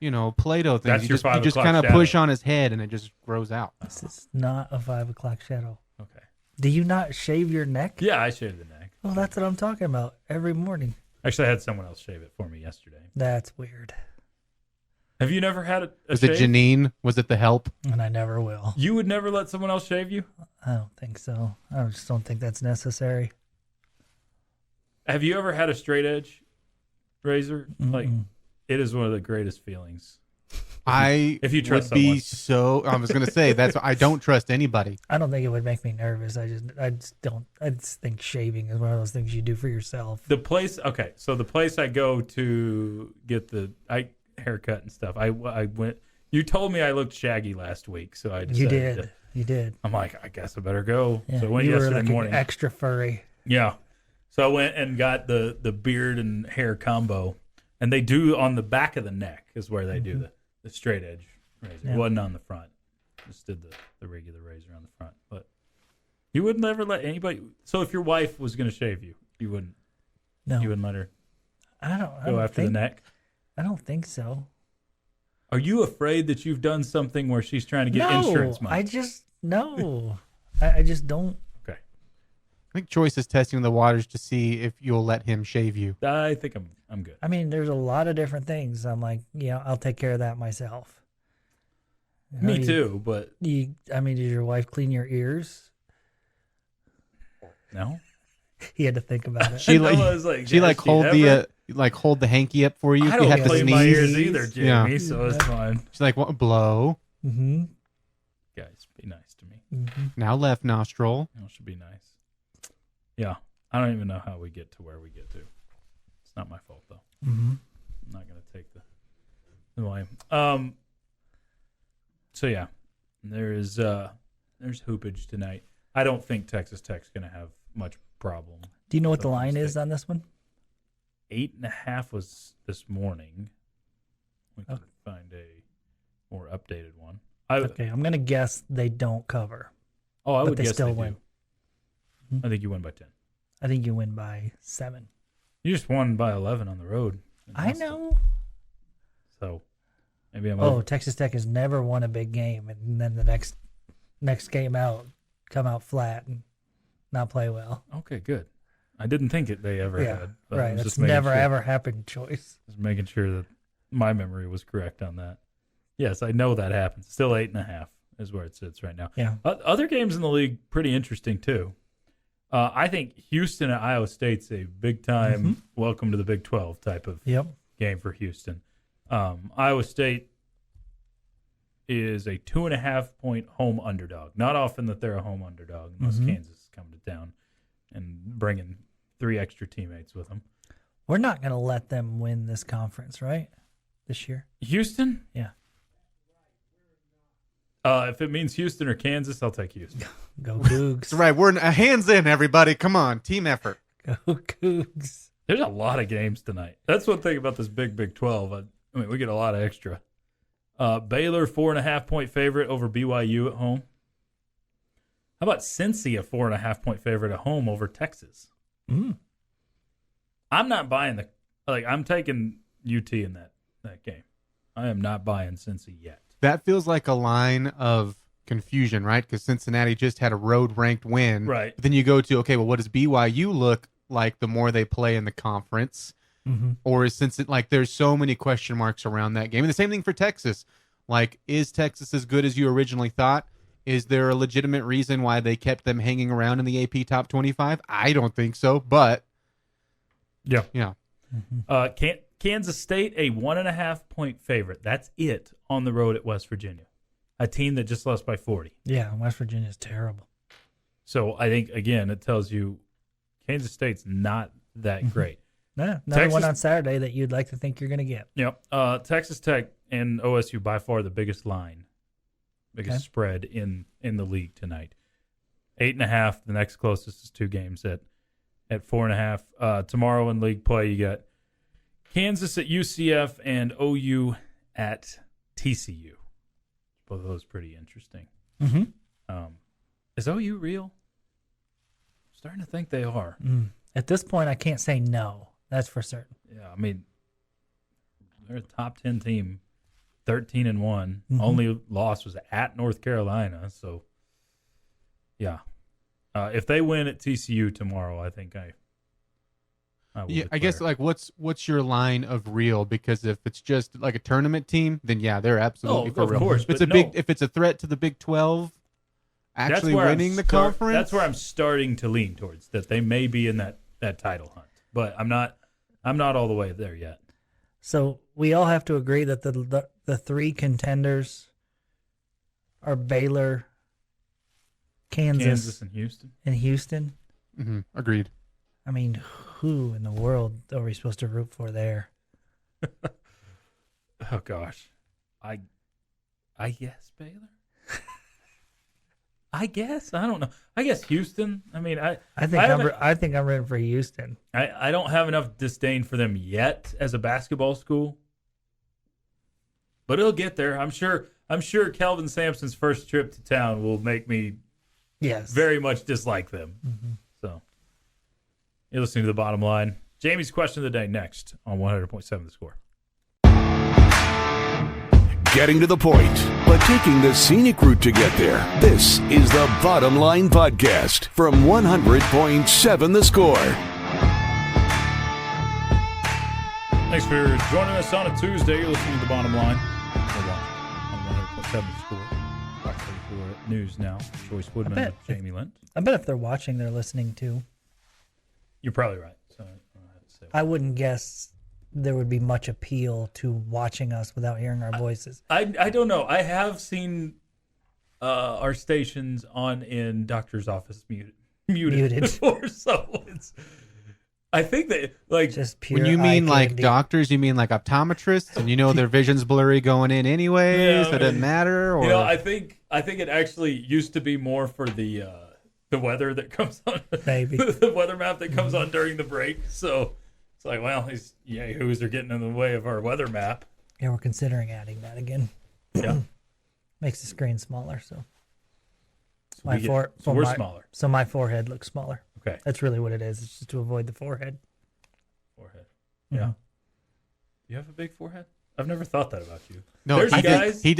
Play-Doh things. That's you your just, 5 you just o'clock kind of shadow. push on his head and it just grows out. This is not a 5 o'clock shadow. Okay. Do you not shave your neck? Yeah, I shave the neck. Well, that's what I'm talking about every morning. Actually, I had someone else shave it for me yesterday. That's weird. Have you never had a Was shave? it Janine? Was it the help? And I never will. You would never let someone else shave you? I don't think so. I just don't think that's necessary. Have you ever had a straight edge razor? Mm-mm. Like, it is one of the greatest feelings. If you trust would be someone. so. I was going to say I don't trust anybody. I don't think it would make me nervous. I just think shaving is one of those things you do for yourself. The place I go to get the haircut and stuff, I went. You told me I looked shaggy last week, so I decided You did. I'm like, I guess I better go. Yeah, So I went you were yesterday like morning. extra furry. Yeah. So I went and got the beard and hair combo. And they do on the back of the neck is where they do the straight edge razor. Yeah. It wasn't on the front. Just did the regular razor on the front. But you would never let anybody. So if your wife was going to shave you, you wouldn't. No. You wouldn't let her I go don't after think, the neck. I don't think so. Are you afraid that you've done something where she's trying to get insurance money? I just no. I just don't. Okay. I think Choice is testing the waters to see if you'll let him shave you. I think I'm good. I mean, there's a lot of different things. I'm like, I'll take care of that myself. Me too, but did your wife clean your ears? no. He had to think about it. She No, like I was like, she has like she hold ever? hold the hanky up for you I if you don't have to clean my sneeze. ears either, Jamie, Yeah. so it's fine. She's like, what, blow. Mm-hmm. Guys, be nice to me. Mm-hmm. Now left nostril. It should be nice. Yeah. I don't even know how we get to where we get to. It's not my fault, though. Mm-hmm. I'm not going to take the blame. So, yeah. There's hoopage tonight. I don't think Texas Tech's going to have much problem. Do you know what the Oklahoma line is State. on this one? 8.5 was this morning. We can Okay. find a more updated one. Okay, I'm gonna guess they don't cover. I but would they guess still they win. do. I think you win by 10. I think you win by 7. You just won by 11 on the road. in I Austin. know. So maybe I'm Oh, over. Texas Tech has never won a big game, and then the next game out, come out flat and not play well. Okay, good. I didn't think they ever Yeah, had. But I right. was That's just making never sure. ever happened. Choice. Just making sure that my memory was correct on that. Yes, I know that happens. Still 8.5 is where it sits right now. Yeah. Other games in the league pretty interesting too. I think Houston at Iowa State's a big time welcome to the Big 12 type of Yep. game for Houston. Iowa State is a 2.5-point home underdog. Not often that they're a home underdog unless Kansas is coming to town and bringing 3 extra teammates with them. We're not gonna let them win this conference, right? This year. Houston? Yeah. If it means Houston or Kansas, I'll take Houston. Go Cougs. That's right. We're hands in, everybody. Come on, team effort. Go Cougs. There's a lot of games tonight. That's one thing about this Big 12. I mean, we get a lot of extra. Baylor 4.5-point favorite over BYU at home. How about Cincy a 4.5-point favorite at home over Texas? Mm. I'm not buying I'm taking UT in that game. I am not buying Cincy yet. That feels like a line of confusion, right? Because Cincinnati just had a road ranked win. Right. But then you go to, okay, well, what does BYU look like the more they play in the conference? Mm-hmm. Or is there's so many question marks around that game. And the same thing for Texas. Like, is Texas as good as you originally thought? Is there a legitimate reason why they kept them hanging around in the AP top 25? I don't think so, but Yeah. yeah. Kansas State, a 1.5-point favorite. That's it on the road at West Virginia, a team that just lost by 40. Yeah, West Virginia's terrible. So I think, again, it tells you Kansas State's not that great. Another Texas- one on Saturday that you'd like to think you're going to get. Yep. Texas Tech and OSU by far the biggest Okay. spread in the league tonight. 8.5. The next closest is 2 games at 4.5. Tomorrow in league play, you got Kansas at UCF and OU at TCU. Both of those pretty interesting. Mm-hmm. Is OU real? I'm starting to think they are. At this point, I can't say no. That's for certain. Yeah, I mean, they're a top 10 team, 13-1. Mm-hmm. Only loss was at North Carolina. So, yeah. If they win at TCU tomorrow, I think I will I guess declare. like what's your line of real? Because if it's just like a tournament team, then yeah, they're absolutely for of real. course, if it's but if it's a threat to the Big 12, That's actually where winning the conference. That's where I'm starting to lean towards, that they may be in that title hunt. But I'm not all the way there yet. So we all have to agree that the 3 contenders are Baylor, Kansas and Houston. and Houston. Agreed. I mean, who in the world are we supposed to root for there? Oh gosh, I guess Baylor. I guess I don't know. I guess Houston. I mean, I think I'm rooting for Houston. I don't have enough disdain for them yet as a basketball school, but it'll get there. I'm sure Kelvin Sampson's first trip to town will make me very much dislike them. Mm-hmm. So you're listening to The Bottom Line. Jamie's question of the day next on 100.7 The Score. Getting to the point, but taking the scenic route to get there. This is the Bottom Line Podcast from 100.7 The Score. Thanks for joining us on a Tuesday. You're listening to The Bottom Line. We're watching on 100.7 The Score. Back for news now. Chois Woodman bet with Jamie Lent. I bet if they're watching, they're listening too. You're probably right. So I don't know how to say I wouldn't guess there would be much appeal to watching us without hearing our voices. I don't know. I have seen our stations on in doctor's office muted before, so it's. I think that like Just pure When you mean eye like candy. doctors, you mean like optometrists, and you know their vision's blurry going in anyways. Yeah, So it doesn't matter. Or I think it actually used to be more for the weather that comes on, Maybe. the weather map that comes on during the break. So it's like, well, these yahoos are getting in the way of our weather map. Yeah, we're considering adding that again. Yeah, Makes the screen smaller, so so we're smaller. So my forehead looks smaller. Okay, That's really what it is. It's just to avoid the forehead. forehead. Mhm. Yeah. You have a big forehead? I've never thought that about you. no, There's guys. he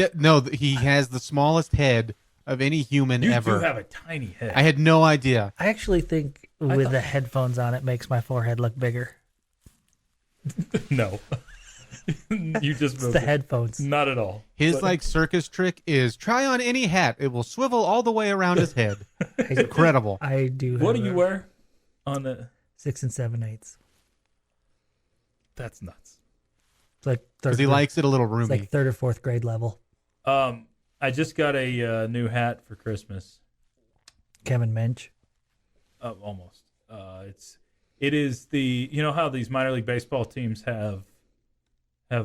has the smallest head of any human You ever. do have a tiny head. I had no idea. I actually think with the headphones on, it makes my forehead look bigger. No. You just It's the headphones. Not at all. His But- circus trick is try on any hat; it will swivel all the way around his head. It's incredible. I do. What do have you a wear on the? 6 and 7/8. That's nuts. It's like Because he likes it a little roomy. It's like 3rd or 4th grade level. I just got a new hat for Christmas. Kevin Minch. Almost. It is the, you know how these minor league baseball teams have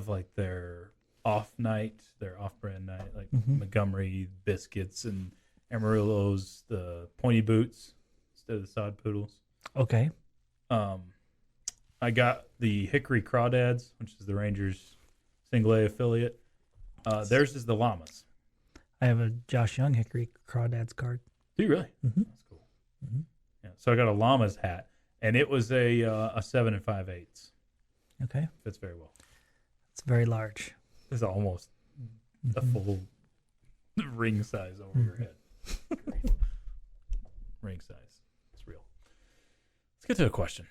like their off night, their off brand night, like Montgomery Biscuits and Amarillo's, the pointy boots instead of the sod poodles. Okay. I got the Hickory Crawdads, which is the Rangers single A affiliate. Theirs is the Llamas. I have a Josh Young Hickory Crawdads card. Do you really? Mhm. That's cool. Yeah. So I got a Llamas hat, and it was a 7 5/8. Okay. Fits very well. It's very large. It's almost a full ring size over your head. Ring size. It's real. Let's get to a question.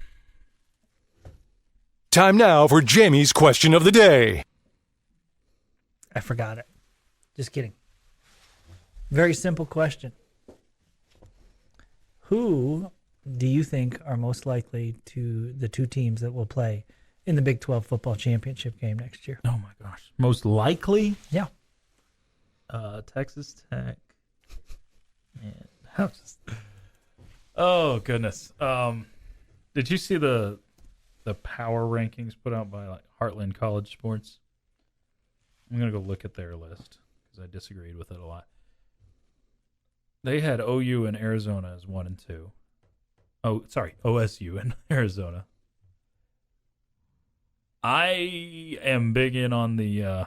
Time now for Jamie's question of the day. I forgot it. Just kidding. Very simple question. Who do you think are most likely to the 2 teams that will play in the Big 12 football championship game next year? Oh my gosh. Most likely? Yeah. Texas Tech. Man. Oh goodness. Did you see the the power rankings put out by like Heartland College Sports. I'm gonna go look at their list because I disagreed with it a lot. They had OU and Arizona as 1 and 2. Oh, sorry, OSU and Arizona. I am big in on the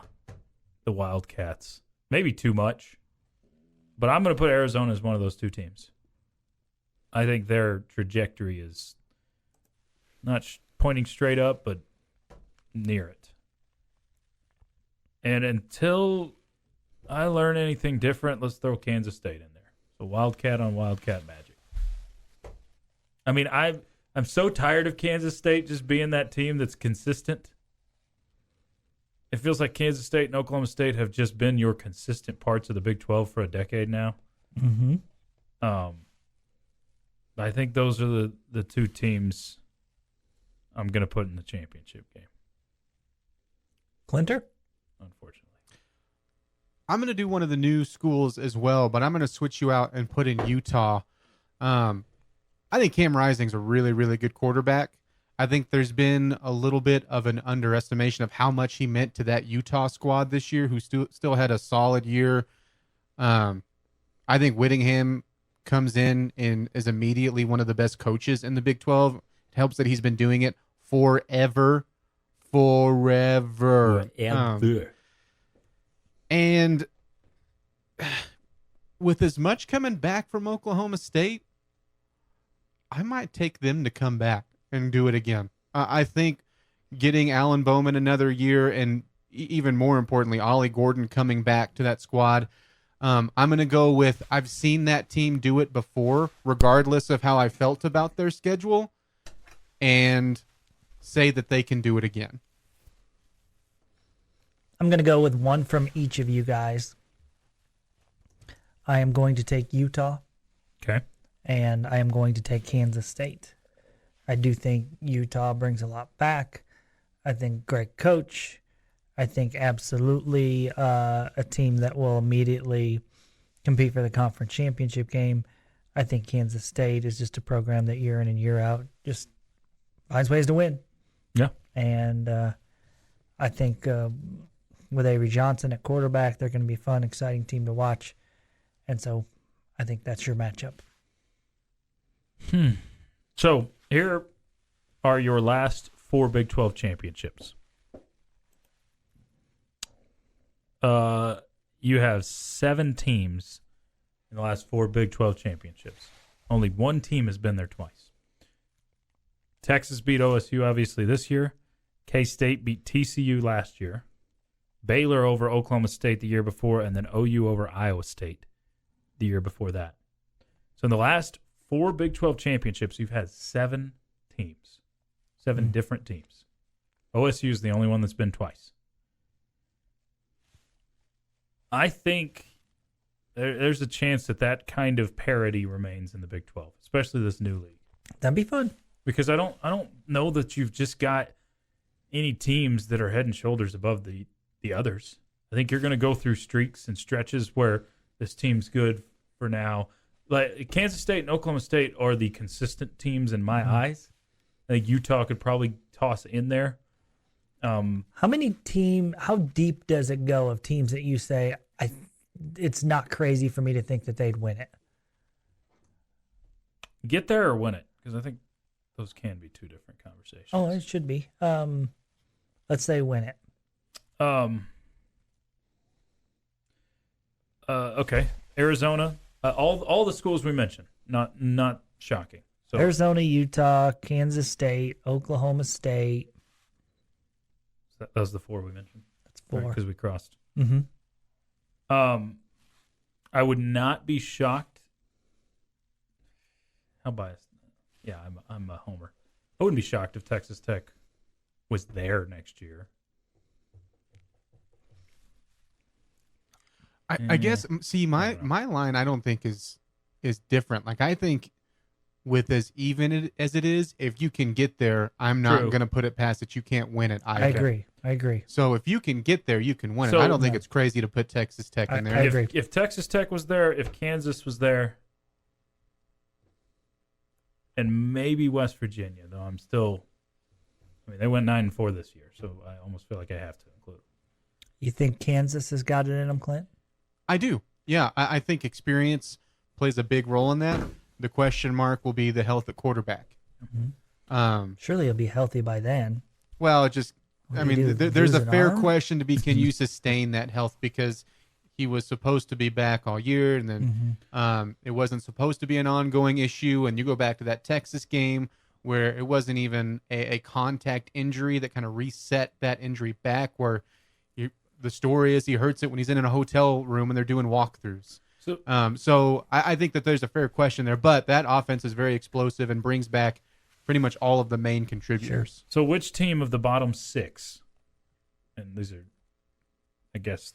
Wildcats. Maybe too much, but I'm going to put Arizona as one of those two teams. I think their trajectory is not pointing straight up, but near it. And until I learn anything different, let's throw Kansas State in there. So Wildcat on Wildcat magic. I mean, I'm so tired of Kansas State just being that team that's consistent. It feels like Kansas State and Oklahoma State have just been your consistent parts of the Big 12 for a decade now. Mm-hmm. I think those are the two teams I'm going to put in the championship game. Clinter? Unfortunately. I'm going to do one of the new schools as well, but I'm going to switch you out and put in Utah. I think Cam Rising's a really, really good quarterback. I think there's been a little bit of an underestimation of how much he meant to that Utah squad this year, who still had a solid year. I think Whittingham comes in and is immediately one of the best coaches in the Big 12. It helps that he's been doing it forever. And with as much coming back from Oklahoma State, I might take them to come back and do it again. I think getting Alan Bowman another year and even more importantly, Ollie Gordon coming back to that squad, I'm going to go with I've seen that team do it before, regardless of how I felt about their schedule, and say that they can do it again. I'm going to go with one from each of you guys. I am going to take Utah. Okay. And I am going to take Kansas State. I do think Utah brings a lot back. I think great coach. I think absolutely a team that will immediately compete for the conference championship game. I think Kansas State is just a program that year in and year out just finds ways to win. Yeah. And I think with Avery Johnson at quarterback, they're going to be a fun, exciting team to watch. And so I think that's your matchup. So here are your last 4 Big 12 championships. You have 7 teams in the last 4 Big 12 championships. Only one team has been there twice. Texas beat OSU, obviously, this year. K-State beat TCU last year. Baylor over Oklahoma State the year before, and then OU over Iowa State the year before that. So in the last 4 Big 12 championships, you've had 7 teams, 7 different teams. OSU is the only one that's been twice. I think there's a chance that kind of parity remains in the Big 12, especially this new league. That'd be fun. Because I don't know that you've just got any teams that are head and shoulders above the others. I think you're going to go through streaks and stretches where this team's good for now. Like Kansas State and Oklahoma State are the consistent teams in my eyes. I think Utah could probably toss in there. How deep does it go of teams that you say it's not crazy for me to think that they'd win it? Get there or win it? Because I think those can be 2 different conversations. Oh, it should be. Let's say win it. Okay. Arizona. All the schools we mentioned. Not shocking. So Arizona, Utah, Kansas State, Oklahoma State. that was the 4 we mentioned. That's 4. Because we crossed. Mm-hmm. I would not be shocked. How biased? Yeah, I'm a homer. I wouldn't be shocked if Texas Tech was there next year. I guess, see, my line I don't think is different. Like, I think with as even as it is, if you can get there, I'm not going to put it past that you can't win it either. I agree. So if you can get there, you can win So, it. I don't think it's crazy to put Texas Tech in there. I agree. If Texas Tech was there, if Kansas was there, and maybe West Virginia, though I'm still I mean, they went 9-4 this year, so I almost feel like I have to include them. You think Kansas has got it in them, Clint? I do. Yeah, I think experience plays a big role in that. The question mark will be the health at quarterback. Surely he'll be healthy by then. Well, it just, What I did he mean, do? there's Lose a an fair arm? question to be, can you sustain that health? Because he was supposed to be back all year, and then it wasn't supposed to be an ongoing issue. And you go back to that Texas game where it wasn't even a contact injury that kind of reset that injury back, where the story is he hurts it when he's in a hotel room and they're doing walkthroughs. So I think that there's a fair question there, but that offense is very explosive and brings back pretty much all of the main contributors. So which team of the bottom 6, and these are, I guess,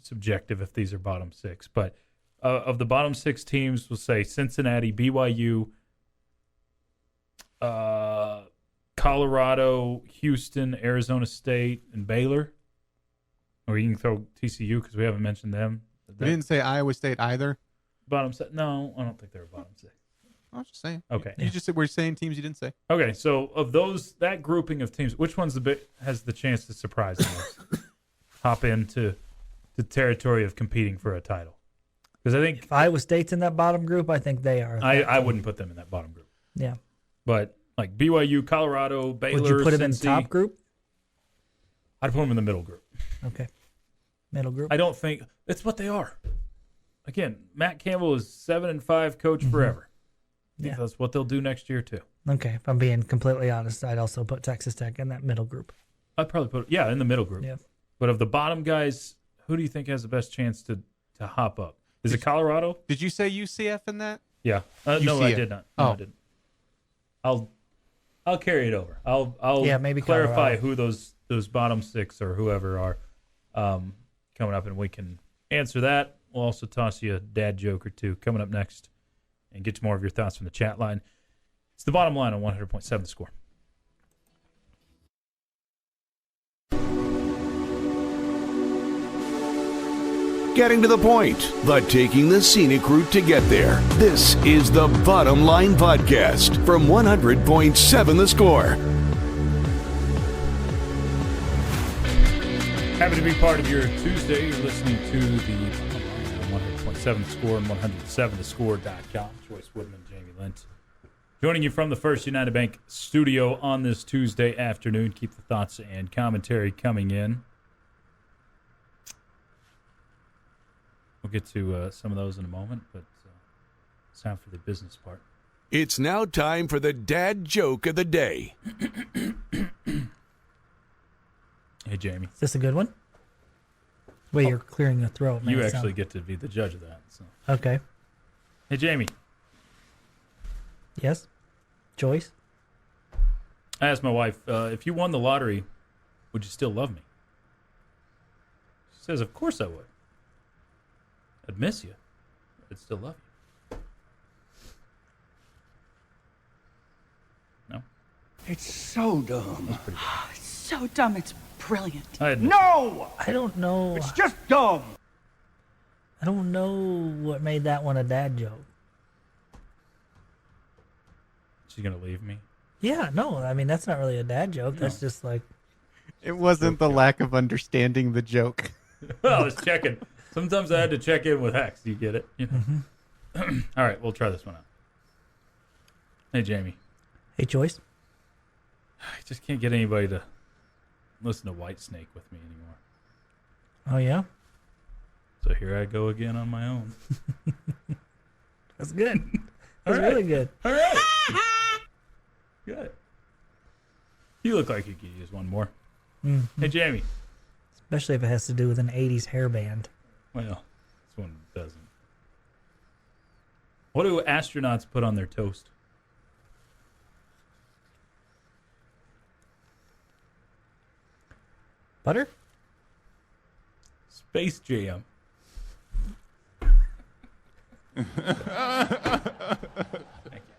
subjective if these are bottom 6, but of the bottom 6 teams, we'll say Cincinnati, BYU, Colorado, Houston, Arizona State, and Baylor. Or you can throw TCU because we haven't mentioned them. We didn't say Iowa State either. Bottom 6? No, I don't think they're bottom 6. I was just saying. Okay. You just said we're saying teams you didn't say. Okay, so of that grouping of teams, which one's has the chance to surprise the most? Hop into the territory of competing for a title. Because I think If Iowa State's in that bottom group, I think they are. I wouldn't put them in that bottom group. Yeah. But like BYU, Colorado, Baylor, Would you put them in the Cincy, top group? I'd put them in the middle group. Okay. Middle group. I don't think it's what they are. Again, Matt Campbell is 7-5 coach forever. I think Yeah. that's what they'll do next year too. Okay. If I'm being completely honest, I'd also put Texas Tech in that middle group. I'd probably put in the middle group. Yeah. But of the bottom guys, who do you think has the best chance to hop up? Is it Colorado? Did you say UCF in that? Yeah. No, I UCF. did not. No, Oh. I didn't. I'll carry it over. I'll maybe clarify Colorado. who those bottom 6 or whoever are coming up, and we can answer that. We'll also toss you a dad joke or two coming up next and get to more of your thoughts from the chat line. It's the bottom line on 100.7 The Score. Getting to the point, but taking the scenic route to get there. This is the Bottom Line Podcast from 100.7 The Score. Happy to be part of your Tuesday. You're listening to the Bottom Line on 100.7 The Score and 107thescore.com. Chois Woodman, Jamie Lent. Joining you from the First United Bank studio on this Tuesday afternoon. Keep the thoughts and commentary coming in. We'll get to some of those in a moment, but it's time for the business part. It's now time for the dad joke of the day. Hey, Jamie. Is this a good one? Wait, you're clearing your throat. You man. actually get to be the judge of that. So. Okay. Hey, Jamie. Yes? Choice? I asked my wife, if you won the lottery, would you still love me? She says, of course I would. I'd miss you. I'd still love you. No? It's so dumb. It's so dumb, it's brilliant. I admit No! I don't know. It's just dumb. I don't know what made that one a dad joke. she's going to leave me. Yeah, no, I mean, that's not really a dad joke. That's just like, It wasn't the lack of understanding the joke. Well, I was checking. Sometimes I had to check in with Hex. You get it? You know? All right, we'll try this one out. Hey, Jamie. hey, Choice. I just can't get anybody to listen to Whitesnake with me anymore. Oh, yeah? So here I go again on my own. That's good. All That's right. really good. All right. Good. You look like you could use one more. Hey, Jamie. Especially if it has to do with an 80s hairband. Well, this one doesn't. What do astronauts put on their toast? Butter? Space Jam. Thank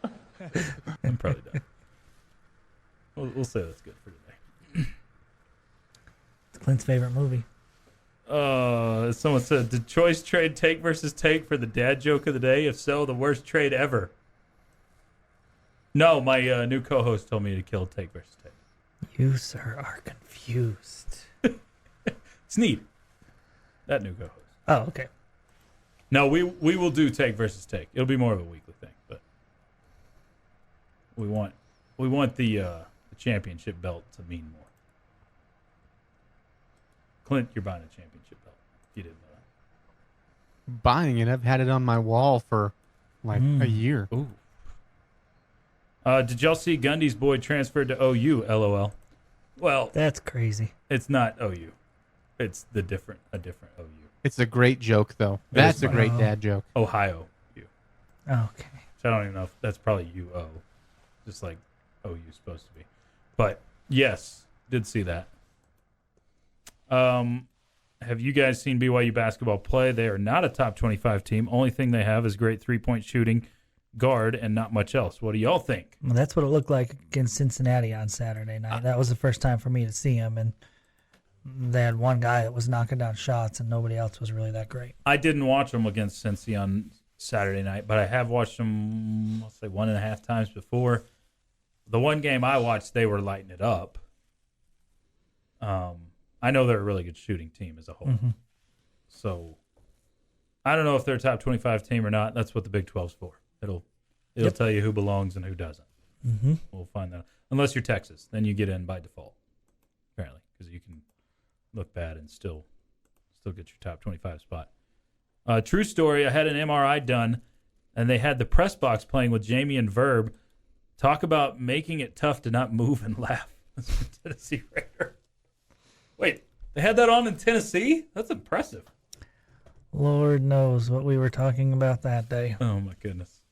you. I'm probably done. We'll say that's good for today. It's Clint's favorite movie. Someone said, did Choice trade Take versus Take for the dad joke of the day? If so, the worst trade ever. No, my new co-host told me to kill Take versus Take. You, sir, are confused. Snead. That new co-host. Oh, okay. No, we will do take versus take. It'll be more of a weekly thing, but we want the championship belt to mean more. Clint, you're buying a championship belt. You didn't know that. Buying it. I've had it on my wall for like a year. Ooh. Did y'all see Gundy's boy transferred to OU? LOL. Well, That's crazy. it's not OU. It's a different OU. It's a great joke, though. That's a great dad joke. Ohio U. Okay. So I don't even know if that's probably UO. Just like OU is supposed to be. But yes, did see that. Have you guys seen BYU basketball play? They are not a top 25 team. Only thing they have is great three-point shooting, guard, and not much else. What do y'all think? Well, that's what it looked like against Cincinnati on Saturday night. That was the first time for me to see him, and they had one guy that was knocking down shots, and nobody else was really that great. I didn't watch them against Cincy on Saturday night, but I have watched them, I'll say 1.5 times before. The one game I watched, they were lighting it up. I know they're a really good shooting team as a whole. Mm-hmm. So I don't know if they're a top 25 team or not. That's what the Big 12's for. It'll tell you who belongs and who doesn't. Mm-hmm. We'll find that out. Unless you're Texas, then you get in by default, apparently, because you can look bad and still get your top 25 spot. True story, I had an MRI done, and they had the press box playing with Jamie and Verb. Talk about making it tough to not move and laugh. That's from Tennessee Raider. Wait, they had that on in Tennessee? That's impressive. Lord knows what we were talking about that day. Oh, my goodness.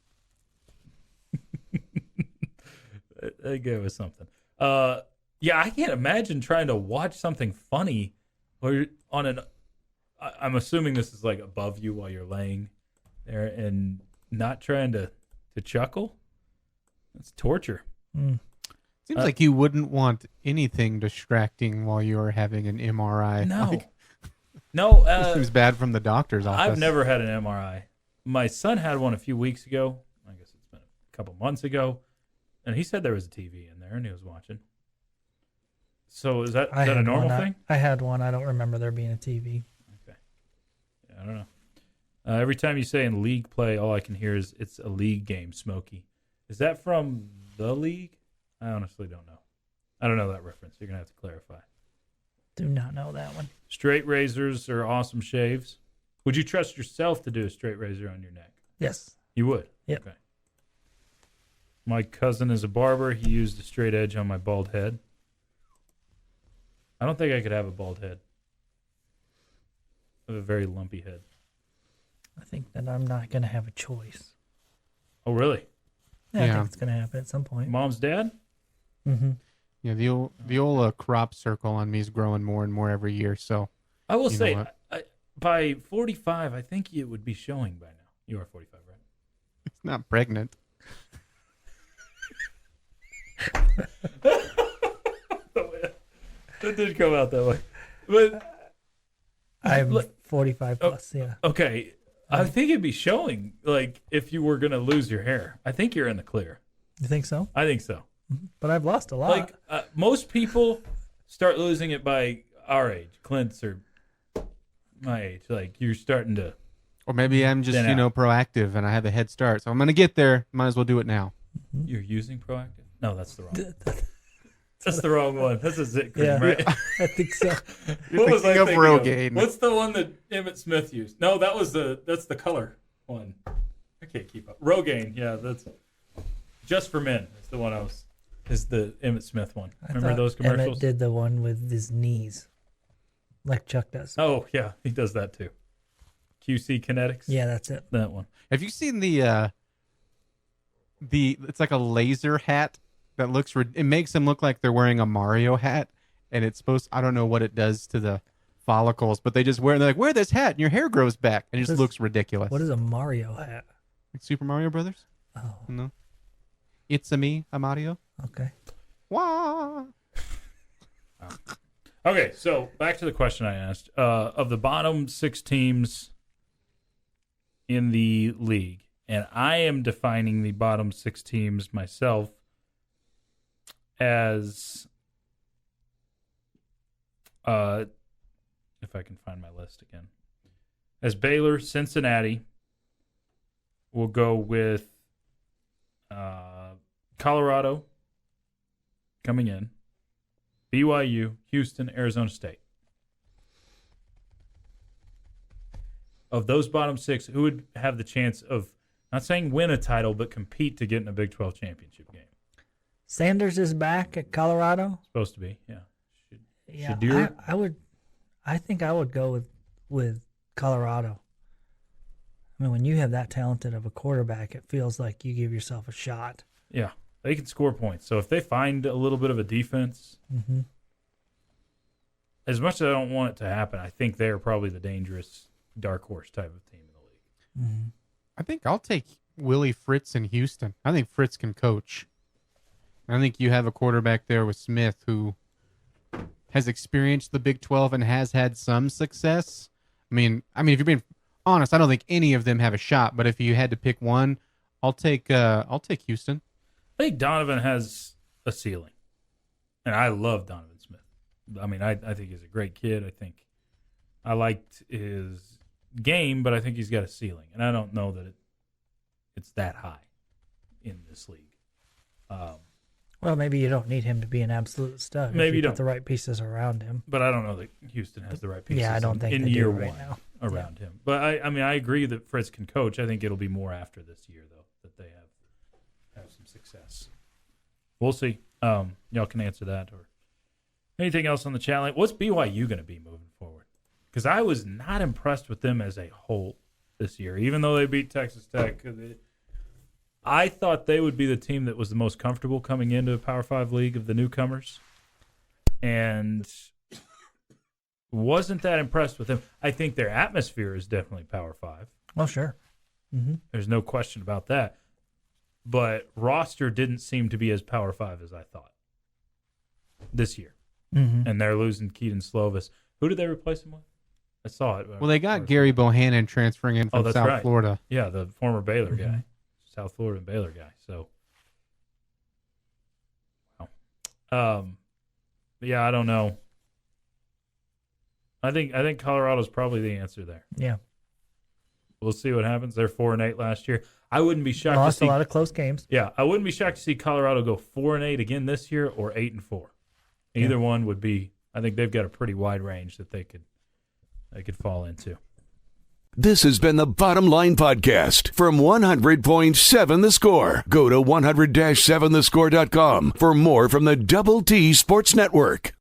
They gave us something. Yeah, I can't imagine trying to watch something funny while you're on an... I'm assuming this is like above you while you're laying there and not trying to chuckle. That's torture. Mm. Seems like you wouldn't want anything distracting while you're having an MRI. No. This seems bad from the doctor's office. I've never had an MRI. My son had one a few weeks ago. I guess it's been a couple months ago. And he said there was a TV in there and he was watching. So is that a normal thing? I had one. I don't remember there being a TV. Okay. Yeah, I don't know. Every time you say in league play, all I can hear is it's a league game, Smokey. Is that from the league? I honestly don't know. I don't know that reference. You're going to have to clarify. Do not know that one. Straight razors are awesome shaves. Would you trust yourself to do a straight razor on your neck? Yes. You would? Yep. Okay. My cousin is a barber. He used a straight edge on my bald head. I don't think I could have a bald head. I have a very lumpy head. I think that I'm not going to have a choice. Oh, really? Yeah, I think it's going to happen at some point. Mom's dad? Mm-hmm. Yeah, the old crop circle on me is growing more and more every year. So I will say, by 45, I think it would be showing by now. You are 45, right? It's not pregnant. It did come out that way. But I'm 45 plus, yeah. Okay. I think it'd be showing, like, if you were going to lose your hair. I think you're in the clear. You think so? I think so. But I've lost a lot. Like, most people start losing it by our age. Clint's or my age. Like, you're starting to... Or maybe I'm just, proactive and I have a head start. So I'm going to get there. Might as well do it now. You're using proactive? No, that's the wrong one. That's the wrong one. That's a zit cream, right? I think so. What was I thinking Rogaine. of? What's the one that Emmett Smith used? No, that's the color one. I can't keep up. Rogaine, yeah, that's Just for Men. Is the one is the Emmett Smith one. Remember those commercials? Emmett did the one with his knees, like Chuck does. Oh yeah, he does that too. QC Kinetics. Yeah, that's it. That one. Have you seen the it's like a laser hat that looks it makes them look like they're wearing a Mario hat, and it's supposed, I don't know what it does to the follicles, but they just they're like, wear this hat and your hair grows back, and it just looks ridiculous. What is a Mario hat? Like Super Mario Brothers? Oh. No. It's a me, a Mario. Okay. Wah. Okay, so back to the question I asked. Of the bottom 6 teams in the league, and I am defining the bottom 6 teams myself as if I can find my list again. As Baylor, Cincinnati, we'll go with Colorado coming in, BYU, Houston, Arizona State. Of those bottom six, who would have the chance of, not saying win a title, but compete to get in a Big 12 championship game? Sanders is back at Colorado. Supposed to be, yeah. Yeah, I think I would go with Colorado. I mean, when you have that talented of a quarterback, it feels like you give yourself a shot. Yeah, they can score points. So if they find a little bit of a defense, as much as I don't want it to happen, I think they're probably the dangerous dark horse type of team in the league. I think I'll take Willie Fritz in Houston. I think Fritz can coach. I think you have a quarterback there with Smith who has experienced the Big 12 and has had some success. I mean, if you're being honest, I don't think any of them have a shot. But if you had to pick one, I'll take Houston. I think Donovan has a ceiling, and I love Donovan Smith. I mean, I think he's a great kid. I think I liked his game, but I think he's got a ceiling, and I don't know that it's that high in this league. Well, maybe you don't need him to be an absolute stud. Maybe if you put don't. the right pieces around him. But I don't know that Houston has the right pieces. Yeah, I don't think in they year do right one now. around him. But I agree that Fritz can coach. I think it'll be more after this year though that they have some success. We'll see. Y'all can answer that or anything else on the chat line. What's BYU going to be moving forward? Because I was not impressed with them as a whole this year, even though they beat Texas Tech. I thought they would be the team that was the most comfortable coming into a Power 5 league of the newcomers, and wasn't that impressed with them. I think their atmosphere is definitely Power 5. Oh, sure. There's no question about that. But roster didn't seem to be as Power 5 as I thought this year. And they're losing Keaton Slovis. Who did they replace him with? I saw it. Well, they got Gary Bohannon transferring in from South Florida. Yeah, the former Baylor guy. South Florida and Baylor guy. So, wow. Yeah, I don't know. I think Colorado's probably the answer there. Yeah. We'll see what happens. They're 4-8 last year. I wouldn't be shocked Lost to see a lot of close games. Yeah, I wouldn't be shocked to see Colorado go 4-8 again this year or 8-4. Either one would be. I think they've got a pretty wide range that they could fall into. This has been the Bottom Line Podcast from 100.7 The Score. Go to 100-7thescore.com for more from the Double T Sports Network.